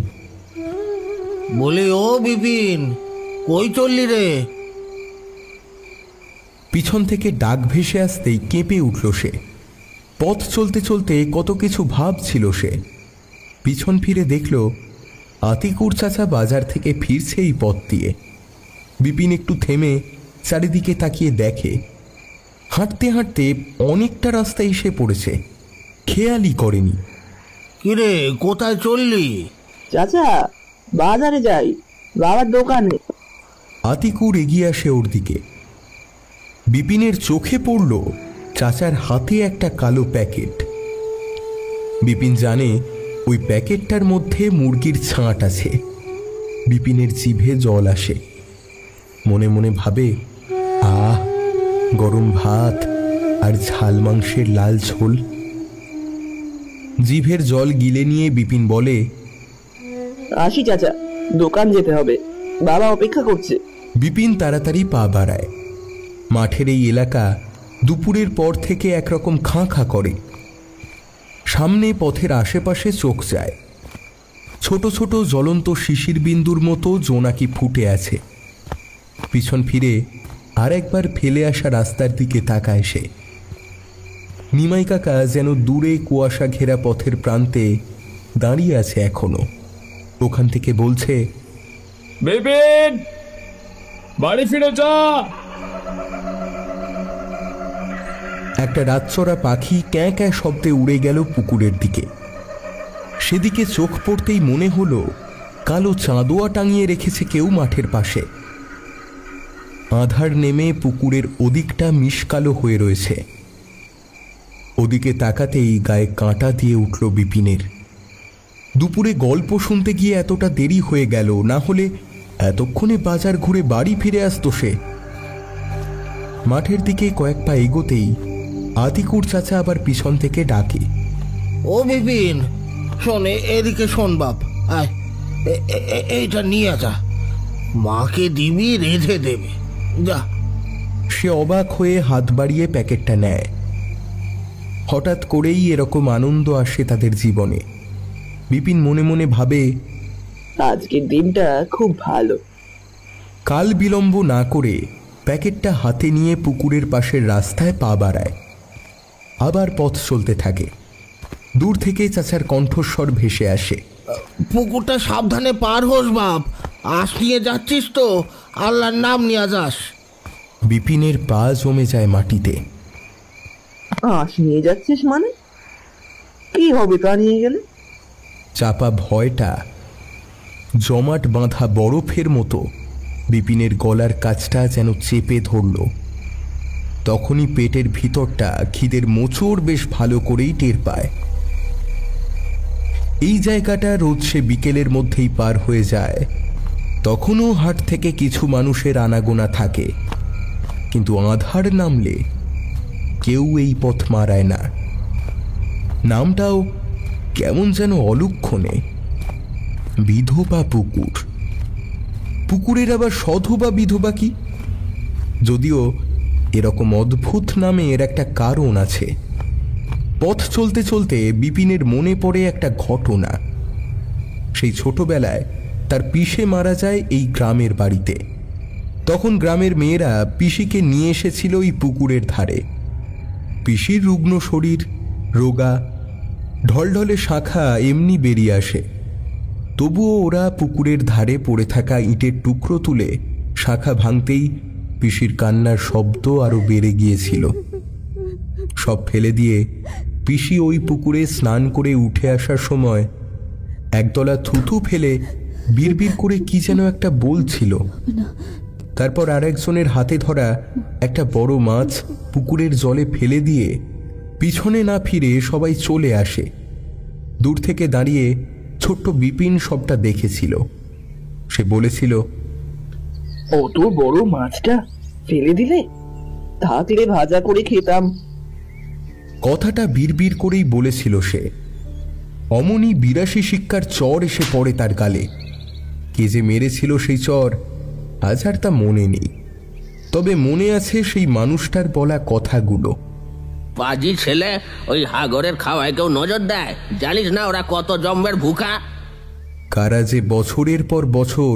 বলি, ও বিপিন, কই চললি রে? পিছন থেকে ডাক ভেসে আসতেই কেঁপে উঠল সে। পথ চলতে চলতে কত কিছু ভাবছিল সে। পিছন ফিরে দেখল আতিকুর চাচা বাজার থেকে ফিরছে এই পথ দিয়ে। বিপিন একটু থেমে চারিদিকে তাকিয়ে দেখে হাঁটতে হাঁটতে অনেকটা রাস্তা এসে পড়েছে, খেয়ালই করেনি। কিরে, কোথায় চললি? চাচা, বাজারে যাই, বাবার দোকানে। আতিকুর এগিয়ে আসে ওর দিকে। বিপিনের চোখে পড়ল চাচার হাতে একটা কালো প্যাকেট। বিপিন জানে ওই প্যাকেটটার মধ্যে মুরগির ছাঁট আছে। বিপিনের জিভে জল আসে। মনে মনে ভাবে, আহ, গরম ভাত আর ঝাল মাংসের লাল ঝোল। জিভের জল গিলে নিয়ে বিপিন বলে, আসি চাচা, দোকান যেতে হবে, বাবা অপেক্ষা করছে। বিপিন তাড়াতাড়ি পা বাড়ায়। মাঠের এই এলাকা দুপুরের পর থেকে একরকম খাঁ খাঁ করে। সামনে পথের আশেপাশে চোখ যায়। ছোট ছোট জ্বলন্ত শিশির বিন্দুর মতো জোনাকি ফুটে আছে। পিছন ফিরে আর একবার ফেলে আসা রাস্তার দিকে তাকায় সে। নিমাই কাকা যেন দূরে কুয়াশা ঘেরা পথের প্রান্তে দাঁড়িয়ে আছে এখনো। ওখান থেকে বলছে, বিপিন, বাড়ি ফিরে যা। একটা রাতচরা পাখি ক্যাঁ ক্যাঁ শব্দে উড়ে গেল পুকুরের দিকে। সেদিকে চোখ পড়তেই মনে হলো কালো চাঁদোয়া টাঙিয়ে রেখেছে কেউ মাঠের পাশে। আঁধার নেমে পুকুরের ওদিকটা মিশকালো হয়ে রয়েছে। ওদিকে তাকাতেই গায়ে কাঁটা দিয়ে উঠল বিপিনের। দুপুরে গল্প শুনতে গিয়ে এতটা দেরি হয়ে গেল, না হলে এতক্ষণে বাজার ঘুরে বাড়ি ফিরে আসতো সে। মাঠের দিকে কয়েক পা এগোতেই আতিকুর চাচা আবার পিছন থেকে ডাকে, ও বিপিন শোন, এদিকে শোন বাপ, আয় এইটা নিয়ে যা, মাকে দিবি, রেঁধে দেবে, যা। সে অবাক হয়ে হাত বাড়িয়ে প্যাকেটটা নেয়। হঠাৎ করেই এরকম আনন্দ আসে তাদের জীবনে। বিপিন মনে মনে ভাবে, আজকের দিনটা খুব ভালো। কাল বিলম্ব না করে প্যাকেটটা হাতে নিয়ে পুকুরের পাশের রাস্তায় পা বাড়ায়। আবার পথ চলতে থাকে। দূর থেকে চাচার কণ্ঠস্বর ভেসে আসে, পুকুরটা সাবধানে পার হোস বাপ, আশ নিয়ে যাচ্ছিস তো, আল্লাহর নাম নিয়ে যাস। বিপিনের পা জমে যায় মাটিতে। আশ নিয়ে যাচ্ছিস মানে? কি হবে তা নিয়ে গেলে? চাপা ভয়টা জমাট বাঁধা বরফের মতো বিপিনের গলার কাছটা যেন চেপে ধরল। তখনই পেটের ভিতরটা খিদের মোচড় বেশ ভালো করেই টের পায়। এই জায়গাটা রোজ সে বিকেলের মধ্যেই পার হয়ে যায়। তখনও হাট থেকে কিছু মানুষের আনাগোনা থাকে, কিন্তু আঁধার নামলে কেউ এই পথ মারায় না। নামটাও কেমন যেন অলক্ষণে, বিধবা পুকুর। পুকুরের আবার সধবা বিধবা কি? যদিও এরকম অদ্ভুত নামের একটা কারণ আছে। পথ চলতে চলতে বিপিনের মনে পড়ে একটা ঘটনা। সেই ছোটবেলায় তার পিসে মারা যায় এই গ্রামের বাড়িতে। তখন গ্রামের মেয়েরা পিসিকে নিয়ে এসেছিল এই পুকুরের ধারে। পিসির রুগ্ন শরীর, রোগা, ঢলঢলে শাখা এমনি বেরিয়ে আসে। তবুও ওরা পুকুরের ধারে পড়ে থাকা ইটের টুকরো তুলে শাখা ভাঙতেই পিসির কান্নার শব্দ আরো বেড়ে গিয়েছিল। সব ফেলে দিয়ে পিসি ওই পুকুরে স্নান করে উঠে আসার সময় একদলা থুথু ফেলে বিড়বিড় করে কি যেন একটা বলছিল। তারপর আরেকজনের হাতে ধরা একটা বড় মাছ পুকুরের জলে ফেলে দিয়ে পিছনে না ফিরে সবাই চলে আসে। দূর থেকে দাঁড়িয়ে ছোট্ট বিপিন সবটা দেখেছিল। সে বলেছিল, অত বড় মাছটা ফেলে দিলে? থাকলে ভাজা করে খেতাম। কথাটা বিড়বিড় করেই বলেছিল সে। অমনি ৮২ শিক্ষার চর এসে পড়ে তার গালে। কে যে মেরেছিল সেই চর আজ আর তা মনে নেই, তবে মনে আছে সেই মানুষটার বলা কথাগুলো। পাজি ছেলে, ওই হাগরের খাওয়ায় কেউ নজর দেয়? জানিস না ওরা কত জম্মের ভুখা? কারা যে বছরের পর বছর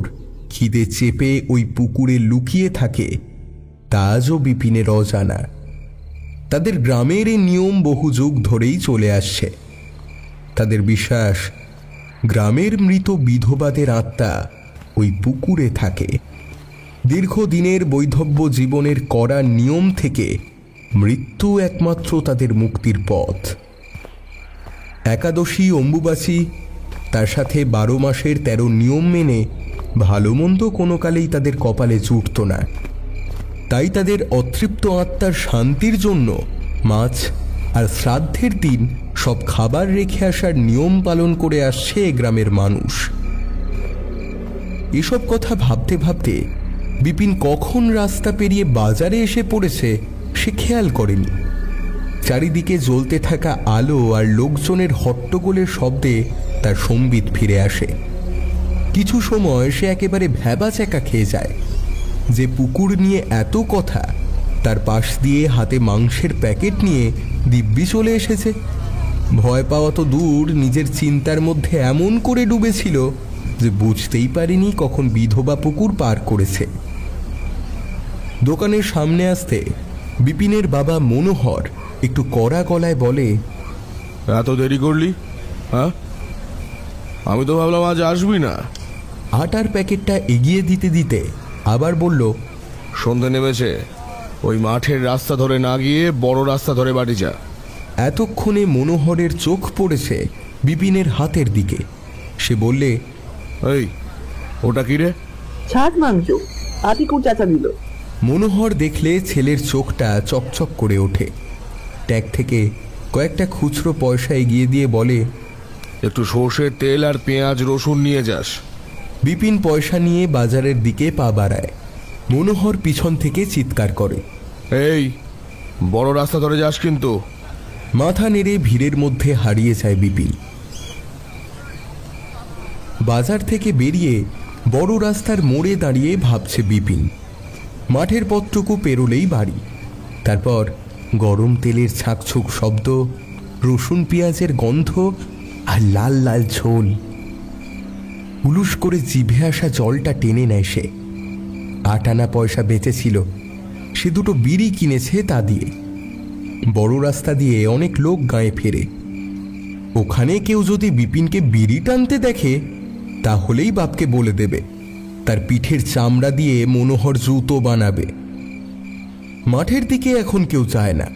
খিদে চেপে ওই পুকুরে লুকিয়ে থাকে তা আজও বিপিনের অজানা। তাদের গ্রামের এই নিয়ম বহু যুগ ধরেই চলে আসছে। তাদের বিশ্বাস, গ্রামের মৃত বিধবাদের আত্মা ওই পুকুরে থাকে। দীর্ঘদিনের বৈধব্য জীবনের কড়া নিয়ম থেকে মৃত্যু একমাত্র তাদের মুক্তির পথ। একাদশী, অম্বুবাচী, তার সাথে 12 মাসের 13 নিয়ম মেনে ভালো মন্দ কোনো কালেই তাদের কপালে জুটত না। তাই তাদের অতৃপ্ত আত্মার শান্তির জন্য মাছ আর শ্রাদ্ধের দিন সব খাবার রেখে আসার নিয়ম পালন করে আসছে গ্রামের মানুষ। এসব কথা ভাবতে ভাবতে বিপিন কখন রাস্তা পেরিয়ে বাজারে এসে পড়েছে সে খেয়াল করেনি। চারিদিকে জ্বলতে থাকা আলো আর লোকজনের হট্টগোলের শব্দে তার সম্বিত ফিরে আসে। কিছু সময় সে একেবারে ভ্যাবাচ্যাকা খেয়ে যায়। যে পুকুর নিয়ে এত কথা, তার পাশ দিয়ে হাতে মাংসের প্যাকেট নিয়ে দিব্যি চলে এসেছে। ভয় পাওয়া তো দূর, নিজের চিন্তার মধ্যে এমন করে ডুবেছিল যে বুঝতেই পারেনি কখন বিধবা পুকুর পার করেছে। দোকানের সামনে আসতে বিপিনের বাবা মনোহর একটু কড়া গলায় বলে, এত দেরি করলি? হ্যাঁ, আমি তো ভাবলাম আজ আসবি না। আটার প্যাকেটটা এগিয়ে দিতে দিতে আবার বলল, সন্ধে নেমেছে, ওই মাঠের রাস্তা ধরে না গিয়ে বড় রাস্তা ধরে বাড়ি যা। এতক্ষণে মনোহরের চোখ পড়েছে বিপিনের হাতের দিকে। সে বললে, এই ওটা কি রে? ছাট মাংস, আতিকুর চাচা দিল। মনোহর দেখলে ছেলের চোখটা চকচক করে ওঠে। ট্যাগ থেকে কয়েকটা খুচরো পয়সা এগিয়ে দিয়ে বলে, একটু সর্ষের তেল আর পেঁয়াজ রসুন নিয়ে যাস। বিপিন পয়সা নিয়ে বাজারের দিকে পা বাড়ায়। মনোহর পিছন থেকে চিৎকার করে, এই বড় রাস্তা ধরে যাস কিন্তু। মাথা নেড়ে ভিড়ের মধ্যে হারিয়ে যায় বিপিন। বাজার থেকে বেরিয়ে বড় রাস্তার মোড়ে দাঁড়িয়ে ভাবছে বিপিন। মাঠের পথটুকু পেরোলেই বাড়ি। তারপর গরম তেলের ছাকছুক শব্দ, রসুন পেঁয়াজের গন্ধ আর লাল লাল ঝোল। উলুস করে জিভে আসা জলটা টেনে নেয় সে। 8 আনা পয়সা বেঁচেছিল, সে দুটো বিড়ি কিনেছে তা দিয়ে। বড় রাস্তা দিয়ে অনেক লোক গায়ে ফেরে। ওখানে কেউ যদি বিপিনকে বিড়ি টানতে দেখে তাহলেই বাপকে বলে দেবে, তার পিঠের চামড়া দিয়ে মনোহর জুতো বানাবে। মাঠের দিকে এখন কেউ যায় না।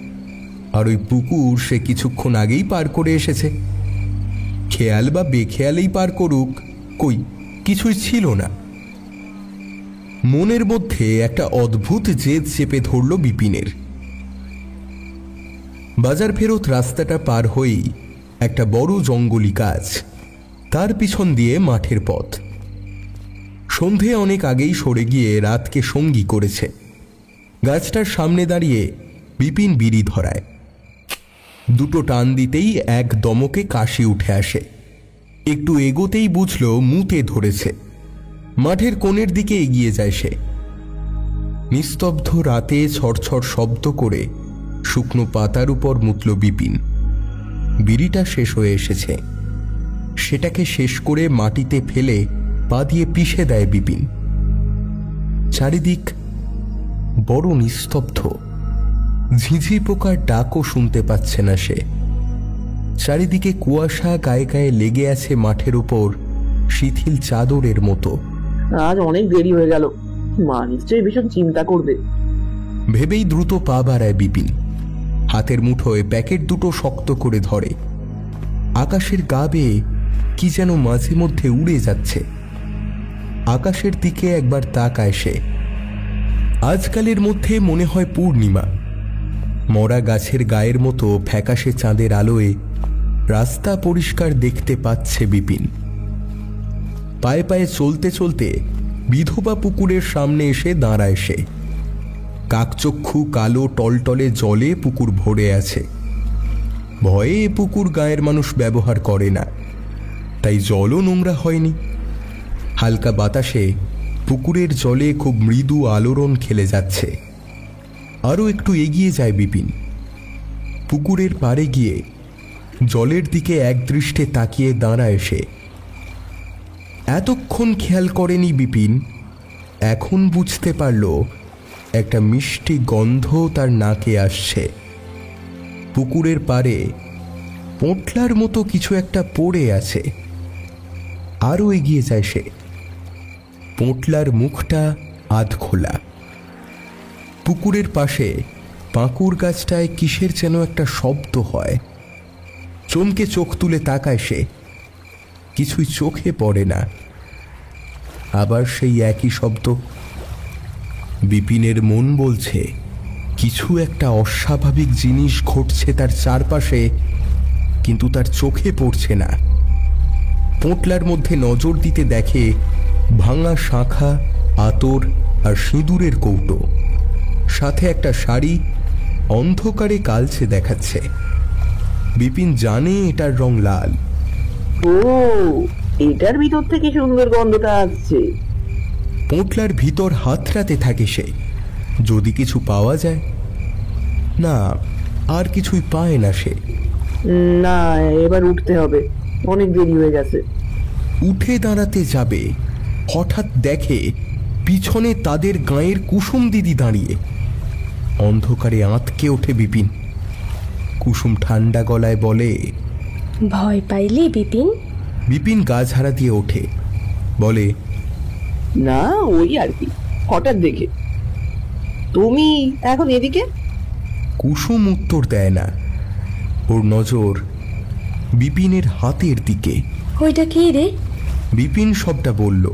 আর ওই পুকুর সে কিছুক্ষণ আগেই পার করে এসেছে। খেয়াল বা বেখেয়ালেই পার করুক, কই কিছুই ছিল না। মনের মধ্যে একটা অদ্ভুত জেদ চেপে ধরল বিপিনের। বাজার ফেরত রাস্তাটা পার হয়েই একটা বড় জঙ্গলি গাছ, তার পিছন দিয়ে মাঠের পথ। সন্ধে অনেক আগেই সরে গিয়ে রাতকে সঙ্গী করেছে। গাছটার সামনে দাঁড়িয়ে বিপিন বিড়ি ধরায়। দুটো টান দিতেই এক দমকে কাশি উঠে আসে। একটু এগোতেই বুঝল মুতে ধরেছে। মাঠের কোণের দিকে এগিয়ে যায় সে। নিস্তব্ধ রাতে ছড়ছড় শব্দ করে শুকনো পাতার উপর মুতল বিপিন। বিড়িটা শেষ হয়ে এসেছে। সেটাকে শেষ করে মাটিতে ফেলে পা দিয়ে পিষে দেয় বিপিন। চারিদিক বড় নিস্তব্ধ। ঝিঝি পোকার ডাকও শুনতে পাচ্ছে না সে। চারিদিকে কুয়াশা গায়ে গায়ে লেগে আছে মাঠের উপর শিথিল চাদরের মতো। আজ অনেক দেরি হয়ে গেল, মা নিশ্চয়ই ভীষণ চিন্তা করবে ভেবেই দ্রুত পা বাড়ায় বিপিন। হাতের মুঠোয় প্যাকেট দুটো শক্ত করে ধরে। আকাশের গা বেয়ে কি যেন মাঝে মধ্যে উড়ে যাচ্ছে। আকাশের দিকে একবার তাকায় সে। আজকালের মধ্যে মনে হয় পূর্ণিমা। মরা গাছের গায়ের মতো ফ্যাকাশে চাঁদের আলোয় রাস্তা পরিষ্কার দেখতে পাচ্ছে বিপিন। পায়ে পায়ে চলতে চলতে বিধবা পুকুরের সামনে এসে দাঁড়ায় সে। কাকচক্ষু কালো টলটলে জলে পুকুর ভরে আছে। ভয়ে এ পুকুর গায়ের মানুষ ব্যবহার করে না, তাই জলও নোংরা হয়নি। হালকা বাতাসে পুকুরের জলে খুব মৃদু আলোড়ন খেলে যাচ্ছে। আরও একটু এগিয়ে যায় বিপিন। পুকুরের পাড়ে গিয়ে জলের দিকে একদৃষ্টে তাকিয়ে দাঁড়ায় সে। এতক্ষণ খেয়াল করেনি বিপিন, এখন বুঝতে পারল একটা মিষ্টি গন্ধ তার নাকে আসছে। পুকুরের পাড়ে পোঁটলার মতো কিছু একটা পড়ে আছে। আরও এগিয়ে যায় সে। পোঁটলার মুখটা আধ খোলা। পুকুরের পাশে পাঁকুর গাছটায় কিসের যেন একটা শব্দ হয়। চমকে চোখ তুলে তাকায় সে। কিছুই চোখে পড়ে না। আবার সেই একই শব্দ। বিপিনের মন বলছে কিছু একটা অস্বাভাবিক জিনিস ঘটছে তার চারপাশে, কিন্তু তার চোখে পড়ছে না। পোঁটলার মধ্যে নজর দিতে দেখে ভাঙা শাঁখা, আতর আর সিঁদুরের কৌটো, সাথে একটা শাড়ি অন্ধকারে কালচে দেখাচ্ছে। বিপিন জানে এটার রং লাল। ও, এটার ভিতর থেকে সুন্দর গন্ধটা আসছে। পোঁটলার ভিতর হাতড়াতে থাকে সে, যদি কিছু পাওয়া যায়। না, আর কিছুই পায় না সে। না, এবার উঠতে হবে, অনেক দেরি হয়ে গেছে। উঠে দাঁড়াতে যাবে, হঠাৎ দেখে পিছনে তাদের গাঁয়ের কুসুম দিদি দাঁড়িয়ে। অন্ধকারে আঁতকে ওঠে বিপিন। কুসুম ঠান্ডা গলায় বলে, ভয় পাইলি বিপিন? বিপিন গা ঝাড়া দিয়ে ওঠে, বলে, না, ওই আর কি, হঠাৎ দেখে। তুমি এখন এদিকে? কুসুম উত্তর দেয় না। ওর নজর বিপিনের হাতের দিকে। ওইটা কি রে? বিপিন সবটা বলল।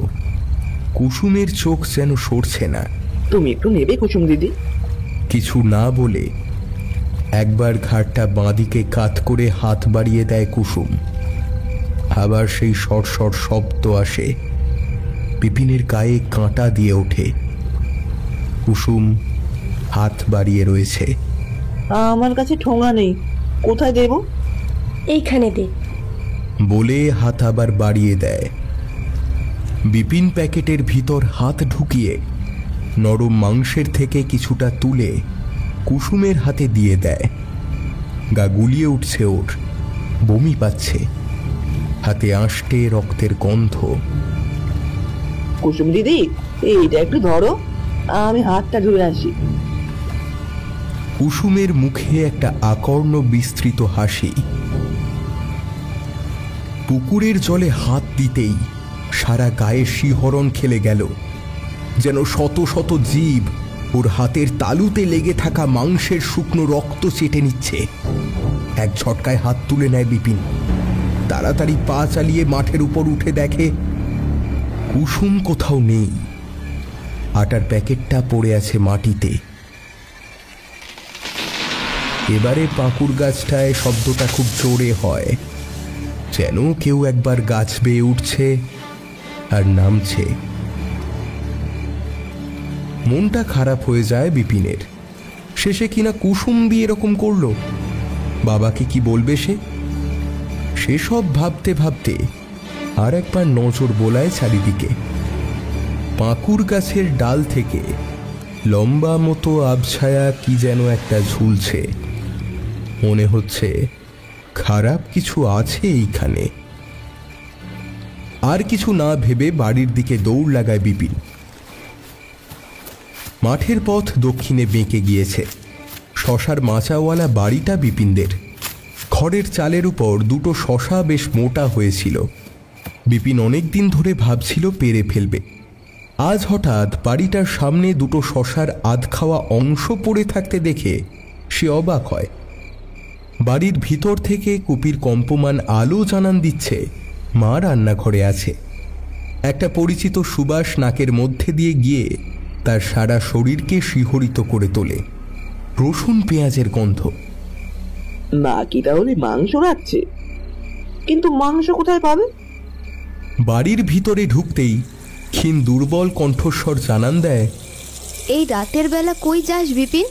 কুসুমের চোখ যেন সরছে না। তুমি একটু নেবে কুসুম দিদি? কিছু না বলে একবার ঘাটটা বাঁদিকে কাত করে হাত বাড়িয়ে দেয় কুসুম। আবার সেই সরসর শব্দ আসে। বিপিনের গায়ে কাঁটা দিয়ে ওঠে। কুসুম হাত বাড়িয়ে রয়েছে। আমার কাছে ঠোঙা নেই, কোথায় দেব? এইখানে দে বলে হাত আবার বাড়িয়ে দেয়। বিপিন প্যাকেটের ভিতর হাত ঢুকিয়ে নরম মাংসের থেকে কিছুটা তুলে কুসুমের হাতে দিয়ে দেয়। গা গুলিয়ে উঠছে ওর, বমি পাচ্ছে, হাতে আঁশটে রক্তের গন্ধ। কুসুম দিদি, এইটা একটু ধরো, আমি হাতটা ধুয়ে আসি। কুসুমের মুখে একটা আকর্ণ বিস্তৃত হাসি। পুকুরের জলে হাত দিতেই সারা গায়ে শিহরণ খেলে গেল, যেন শত শত জীব ওর হাতের তালুতে লেগে থাকা মাংসের শুকনো রক্ত চেটে নিচ্ছে। এক ঝটকায় হাত তুলে নেয় বিপিন। তাড়াতাড়ি পা চালিয়ে মাঠের উপর উঠে দেখে কুসুম কোথাও নেই। আটার প্যাকেটটা পড়ে আছে মাটিতে। এবারে পাকুর গাছটায় শব্দটা খুব জোরে হয়, যেন কেউ একবার গাছ বেয়ে উঠছে আর নামছে। মনটা খারাপ হয়ে যায় বিপিনের। শেষে কিনা কুসুম দিয়ে এরকম করলো, বাবাকে কি বলবে সে? সেসব ভাবতে ভাবতে আর একবার নজর বোলায় চারিদিকে। পাকুর গাছের ডাল থেকে লম্বা মতো আবছায়া কি যেন একটা ঝুলছে। মনে হচ্ছে খারাপ কিছু আছে এইখানে। আর কিছু না ভেবে বাড়ির দিকে দৌড় লাগায় বিপিন। মাঠের পথ দক্ষিণে বেঁকে গিয়েছে। শশার মাচাওয়ালা বাড়িটা বিপিনদের। খড়ের চালের উপর দুটো শশা বেশ মোটা হয়েছিল। বিপিন অনেকদিন ধরে ভাবছিল পেরে ফেলবে। আজ হঠাৎ বাড়িটার সামনে দুটো শশার আধ খাওয়া অংশ পড়ে থাকতে দেখে সে অবাক হয়। বাড়ির ভিতর থেকে কুপির কম্পমান আলো জানান দিচ্ছে মা রান্নাঘরে আছে। একটা পরিচিত সুবাস নাকের মধ্যে দিয়ে গিয়ে তার সারা শরীরকে শিহরিত করে তোলে। রসুন পেঁয়াজের গন্ধ। না কি তাহলে মাংস রাখছে? কিন্তু মাংস কোথায় পাবে? বাড়ির ভিতরে ঢুকতেই ক্ষীণ দুর্বল কণ্ঠস্বর জানান দেয়, এই রাতের বেলা কই যাস বিপিন?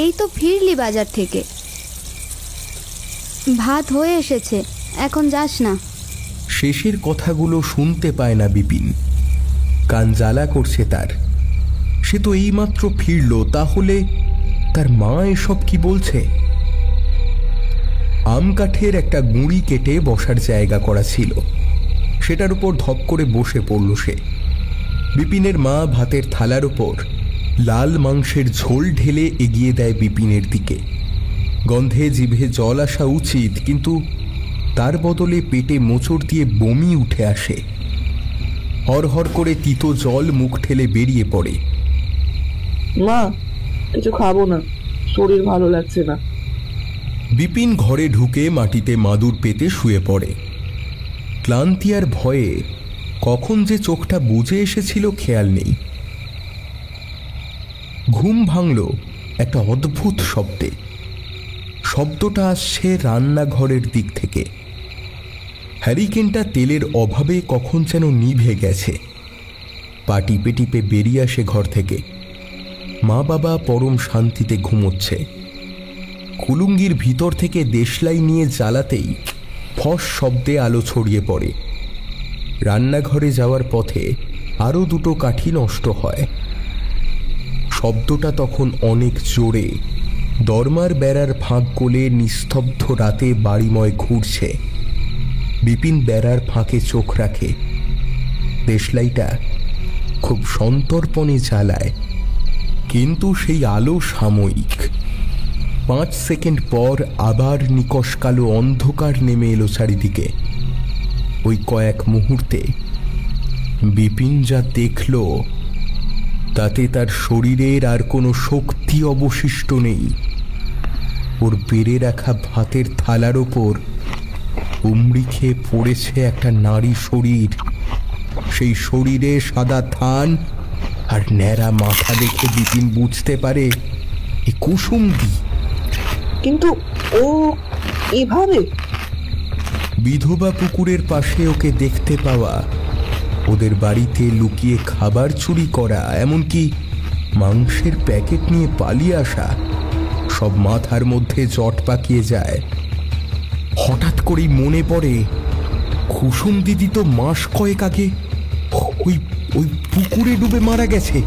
এই তো ফিরলি বাজার থেকে। ভাত হয়ে এসেছে, এখন যাস না। শেষের কথাগুলো শুনতে পায় না বিপিন। কান জ্বালা করছে তার। সে তো এইমাত্র ফিরল, তাহলে তার মা এসব কি বলছে? আম কাঠের একটা গুঁড়ি কেটে বসার জায়গা করা ছিল, সেটার উপর ধপ করে বসে পড়ল সে। বিপিনের মা ভাতের থালার উপর লাল মাংসের ঝোল ঢেলে এগিয়ে দেয় বিপিনের দিকে। গন্ধে জিভে জল আসা উচিত, কিন্তু তার বদলে পেটে মোচড় দিয়ে বমি উঠে আসে। হরহর করে তিতো জল মুখ ঠেলে বেরিয়ে পড়ে। মা, কিছু খাবো না, শরীর ভালো লাগছে না। বিপিন ঘরে ঢুকে মাটিতে মাদুর পেতে শুয়ে পড়ে। ক্লান্তি আর ভয়ে কখন যে চোখটা বুজে এসেছিল খেয়াল নেই। ঘুম ভাঙল একটা অদ্ভুত শব্দে। শব্দটা আসছে রান্নাঘরের দিক থেকে। হ্যারিকেনটা তেলের অভাবে কখন যেন নিভে গেছে। পা টিপে টিপে বেরিয়ে আসে ঘর থেকে। মা বাবা পরম শান্তিতে ঘুমোচ্ছে। কুলুঙ্গির ভিতর থেকে দেশলাই নিয়ে জ্বালাতেই ফস শব্দে আলো ছড়িয়ে পড়ে। রান্নাঘরে যাওয়ার পথে আরও দুটো কাঠি নষ্ট হয়। শব্দটা তখন অনেক জোরে দরমার বেড়ার ফাঁক গলে নিস্তব্ধ রাতে বাড়িময় ঘুরছে। বিপিন বেড়ার ফাঁকে চোখ রাখে। দেশলাইটা খুব সন্তর্পণে জ্বালায়, কিন্তু সেই আলো সাময়িক। 5 সেকেন্ড পর আবার নিকষ কালো অন্ধকার নেমে এলো চারিদিকে। ওই কয়েক মুহূর্তে বিপিন যা দেখল তাতে তার শরীরের আর কোনো শক্তি অবশিষ্ট নেই। ওর বেড়ে রাখা ভাতের থালার ওপর হুমড়ি খেয়ে পড়েছে একটা নারী শরীর। সেই শরীরে সাদা থান আর ন্যাড়া মাথা দেখে বিপিন বুঝতে পারে এ কুসুমদি। কিন্তু ও এভাবে? বিধবা পুকুরের পাশে ওকে দেখতে পাওয়া, ওদের বাড়িতে লুকিয়ে খাবার চুরি করা, এমনকি মাংসের প্যাকেট নিয়ে পালিয়ে আসা, সব মাথার মধ্যে জট পাকিয়ে যায়। হঠাৎ করেই মনে পড়ে কুসুম দিদি তো মাস কয়েক আগে ওই ওই পুকুরে ডুবে মারা গেছে।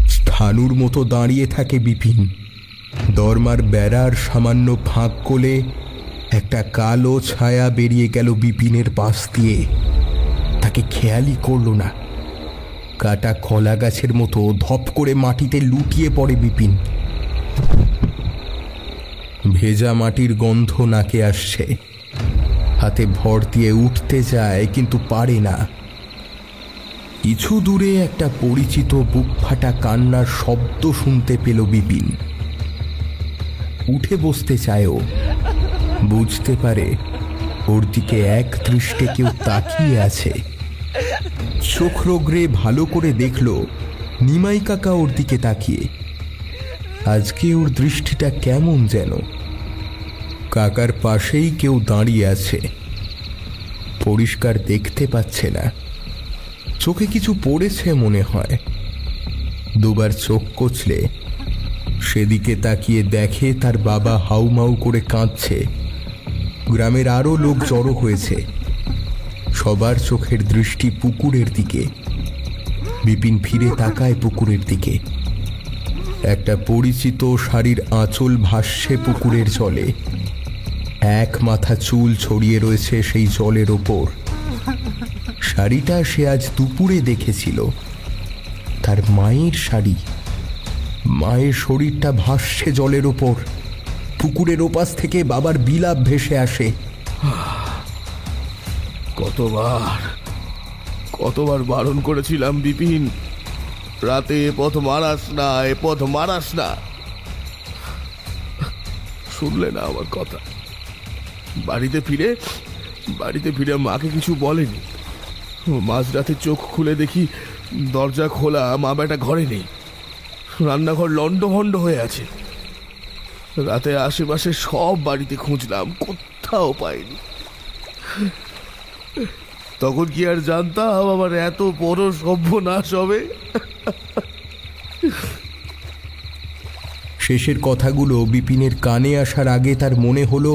স্থানুর মতো দাঁড়িয়ে থাকে বিপিন। দরমার বেড়ার সামান্য ফাঁক কোলে একটা কালো ছায়া বেরিয়ে গেল বিপিনের পাশ দিয়ে। তাকে খেয়ালই করল না। কাটা কলা গাছের মতো ধপ করে মাটিতে লুটিয়ে পড়ে বিপিন। ভেজা মাটির গন্ধ নাকে আসছে। হাতে ভর দিয়ে উঠতে যায় কিন্তু পারে না। কিছু দূরে একটা পরিচিত বুক ফাটা কান্নার শব্দ শুনতে পেল বিপিন। উঠে বসতে চায় ও। বুঝতে পারে ওর দিকে এক দৃষ্টে কেউ তাকিয়ে আছে। চোখ রোগড়ে ভালো করে দেখল নিমাই কাকা ওর দিকে তাকিয়ে। আজকে ওর দৃষ্টিটা কেমন যেন। কাকার পাশেই কেউ দাঁড়িয়ে আছে। পরিষ্কার দেখতে পাচ্ছে না। চোখে কিছু পড়েছে মনে হয়। দুবার চোখ কচলে সেদিকে তাকিয়ে দেখে তার বাবা হাউমাউ করে কাঁদছে। গ্রামের আরো লোক জড়ো হয়েছে। সবার চোখের দৃষ্টি পুকুরের দিকে। বিপিন ফিরে তাকায় পুকুরের দিকে। একটা পরিচিত শাড়ির আঁচল ভাসছে পুকুরের জলে। এক মাথা চুল ছড়িয়ে রয়েছে সেই জলের ওপর। শাড়িটা সে আজ দুপুরে দেখেছিল। তার মায়ের শাড়ি। মায়ের শরীরটা ভাসছে জলের ওপর। পুকুরের ওপাশ থেকে বাবার বিলাপ ভেসে আসে। কতবার বারণ করেছিলাম বিপিন, রাতে এ পথ মারাস না, এ পথ মারাস না। শুনলে না আমার কথা। বাড়িতে ফিরে মাকে কিছু বলেনি। মাঝরাতে চোখ খুলে দেখি দরজা খোলা, মা বেটা ঘরে নেই। রান্নাঘর লন্ডভন্ড হয়ে আছে। রাতে আশেপাশে সব বাড়িতে খুঁজলাম, কোথাও পাইনি। তখন কি আর জানতাম আমার এত বড় সর্বনাশ হবে? শেষের কথাগুলো বিপিনের কানে আসার আগে তার মনে হলো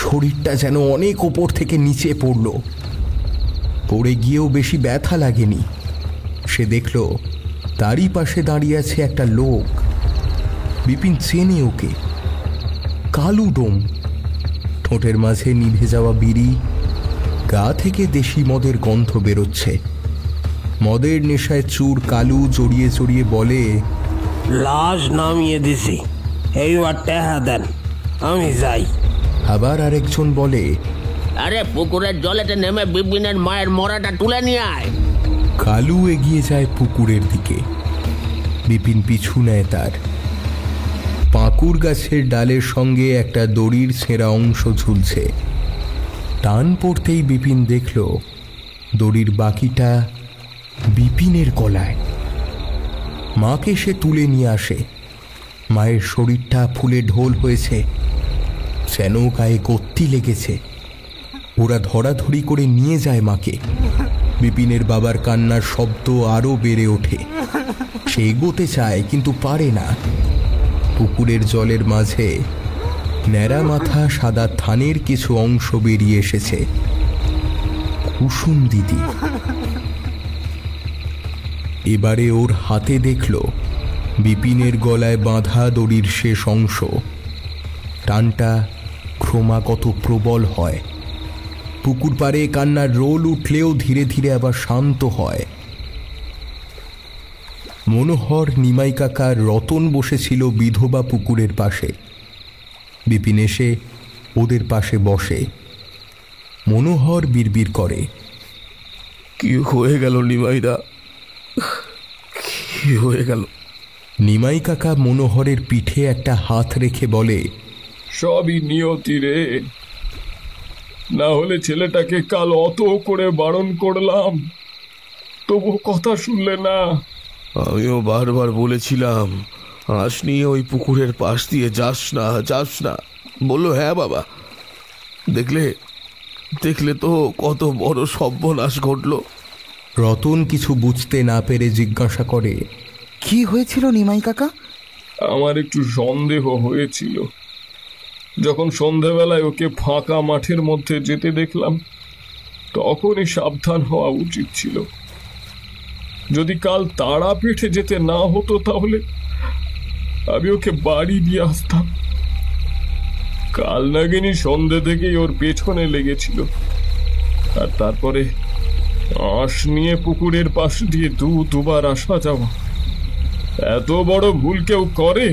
শরীরটা যেন অনেক ওপর থেকে নিচে পড়ল। পড়ে গিয়েও বেশি ব্যথা লাগেনি। সে দেখল তারই পাশে দাঁড়িয়ে আছে একটা লোক। বিপিন চেনে ওকে। কালু ডোম। ঠোঁটের মাঝে নিভে যাওয়া বিড়ি। গা থেকে দেশি মদের গন্ধ বেরোচ্ছে। মদের নেশায় চুর কালু জড়িয়ে জড়িয়ে বলে, লাশ নামিয়ে দিছি, এইবার টেহা দেন, আমি যাই। আবার আরেকজন বলে, আরে পুকুরের জলেতে নেমে বিপিনের মায়ের মরাটা তুলে নিয়ে আয়। কালু এগিয়ে যায় পুকুরের দিকে। বিপিন পিছু নেয় তার। পাকুর গাছের ডালের সঙ্গে একটা দড়ির ছেঁড়া অংশ ঝুলছে। টান পড়তেই বিপিন দেখল দড়ির বাকিটা বিপিনের গলায়। মাকে সে তুলে নিয়ে আসে। মায়ের শরীরটা ফুলে ঢোল হয়েছে, যেন গায়ে গত্তি লেগেছে। ওরা ধরাধরি করে নিয়ে যায় মাকে। বিপিনের বাবার কান্নার শব্দ আরো বেড়ে ওঠে। সে এগোতে চায় কিন্তু পারে না। পুকুরের জলের মাঝে ন্যাড়া মাথা সাদা থানের কিছু অংশ বেরিয়ে এসেছে। কুসুম দিদি। এবারে ওর হাতে দেখল বিপিনের গলায় বাঁধা দড়ির শেষ অংশ। টানটা ক্রমাগত প্রবল হয়। পুকুর পাড়ে কান্নার রোল উঠলেও ধীরে ধীরে আবার শান্ত হয়। মনোহর, নিমাই কাকা, রতন বসেছিল বিধবা পুকুরের পাশে। বিপিন এসে ওদের পাশে বসে। মনোহর বিড়বিড় করে, কি হয়ে গেল নিমাইদা, কি হয়ে গেল? নিমাই কাকা মনোহরের পিঠে একটা হাত রেখে বলে, সবই নিয়তি রে, না হলে ছেলেটাকে কাল অত করে বারণ করলাম, তবু কথা শুনলে না। আমিও বারবার বলেছিলাম আসনি, ওই পুকুরের পাশ দিয়ে যাস না, যাস না। বললো হ্যাঁ বাবা। দেখলে দেখলে তো কত বড় সর্বনাশ ঘটলো। রতন কিছু বুঝতে না পেরে জিজ্ঞাসা করে, কি হয়েছিল নিমাই কাকা? আমার একটু সন্দেহ হয়েছিল, যখন সন্ধ্যাবেলায় ওকে ফাঁকা মাঠের মধ্যে যেতে দেখলাম, তখনই সাবধান হওয়া উচিত ছিল। যদি কাল তারাপীঠে যেতে না হতো তাহলে আমি ওকে বাড়ি দিয়ে আসতাম। কাল নাগিনী সন্ধ্যে থেকেই ওর পেছনে লেগেছিল, আর তারপরে আঁশ নিয়ে পুকুরের পাশ দিয়ে দুবার আসা যাওয়া। এত বড় ভুল কেউ করে?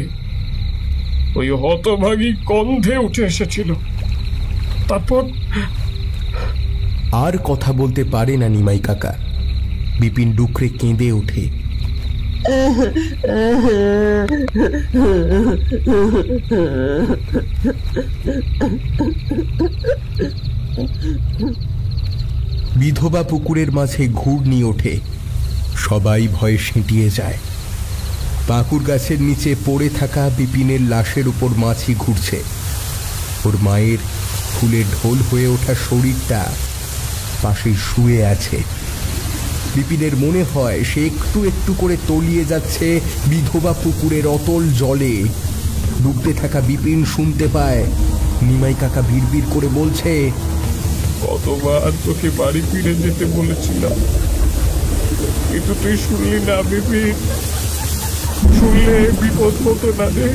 ওই হতভাগী কন্ধে উঠে এসেছিল। তারপর আর কথা বলতে পারে না নিমাই কাকা। বিপিন ডুকরে কেঁদে ওঠে। বিধবা পুকুরের মাঝে ঘূর্ণি ওঠে, সবাই ভয়ে সিঁটিয়ে যায়। পাকুর গাছের নিচে পড়ে থাকা বিপিনের লাশের উপর মাছি ঘুরছে। ওর মায়ের ফুলে ঢোল হয়ে ওঠা শরীরটা পাশে শুয়ে আছে। বিপিনের মনে হয় সে একটু একটু করে তলিয়ে যাচ্ছে বিধবা পুকুরের অতল জলে। ডুবতে থাকা বিপিন শুনতে পায় নিমাই কাকা ভিড় করে বলছে, কতবার তোকে বাড়ি ফিরে যেতে বলেছিলাম, কিন্তু তুই শুনলি না বিপিন। শুনলে বিপদ হতো না রে,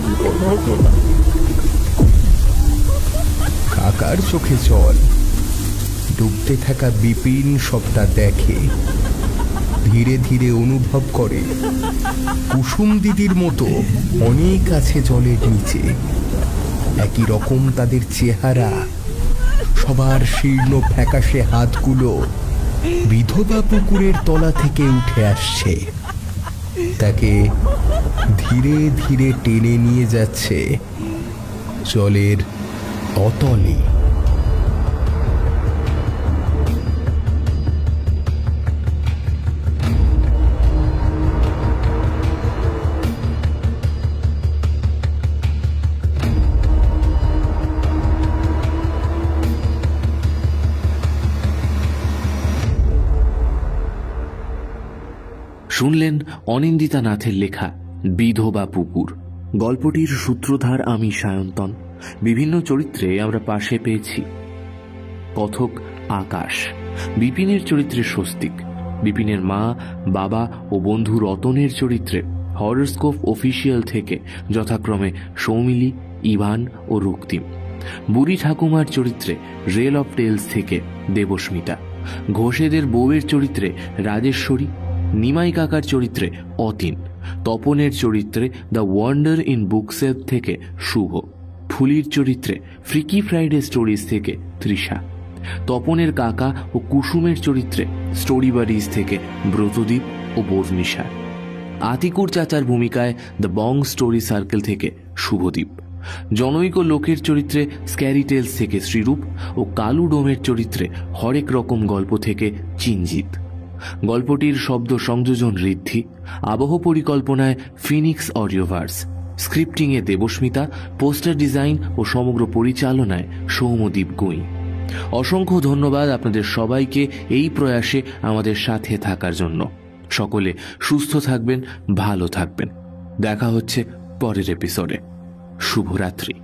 বিপদ হতো না। কাকার চোখে জল। ডুবতে থাকা বিপিন সবটা দেখে, ধীরে ধীরে অনুভব করে কুসুম দিদির মতো অনেক আছে জলের নিচে। একই রকম তাদের চেহারা, সবার শীর্ণ ফ্যাকাশে হাতগুলো বিধবা পুকুরের তলা থেকে উঠে আসছে, তাকে ধীরে ধীরে টেনে নিয়ে যাচ্ছে জলের অতলে। শুনলেন অনিন্দিতা নাথের লেখা বিধবা পুকুর। গল্পটির সূত্রধার আমি সায়ন্তন। বিভিন্ন চরিত্রে আমরা পাশে পেয়েছি কথক আকাশ, বিপিনের চরিত্রে স্বস্তিক, বিপিনের মা, বাবা ও বন্ধু রতনের চরিত্রে হরোস্কোপ অফিসিয়াল থেকে যথাক্রমে সৌমিলি, ইভান ও রক্তিম, বুড়ি ঠাকুমার চরিত্রে রেল অফ টেলস থেকে দেবস্মিতা, ঘোষেদের বউয়ের চরিত্রে রাজেশ্বরী, নিমাই কাকার চরিত্রে অতীন, তপনের চরিত্রে দ্য ওয়ান্ডার ইন বুকসেলফ থেকে শুভ, ফুলির চরিত্রে ফ্রিকি ফ্রাইডে স্টোরিজ থেকে তৃষা, তপনের কাকা ও কুসুমের চরিত্রে স্টোরি বাডিজ থেকে ব্রতদীপ ও বর্ণিশা, আতিকুর চাচার ভূমিকায় দ্য বং স্টোরি সার্কেল থেকে শুভদীপ, জনৈক লোকের চরিত্রে স্ক্যারি টেলস থেকে শ্রীরূপ ও কালু ডোমের চরিত্রে হরেক রকম গল্প থেকে চিনজিৎ। গল্পটির শব্দ সংযোজন ঋদ্ধি, আবহ পরিকল্পনায় ফিনিক্স অডিওভার্স, স্ক্রিপ্টিংয়ে দেবস্মিতা, পোস্টার ডিজাইন ও সমগ্র পরিচালনায় সৌম্যদীপ গুঁই। অসংখ্য ধন্যবাদ আপনাদের সবাইকে এই প্রয়াসে আমাদের সাথে থাকার জন্য। সকলে সুস্থ থাকবেন, ভালো থাকবেন। দেখা হচ্ছে পরের এপিসোডে। শুভরাত্রি।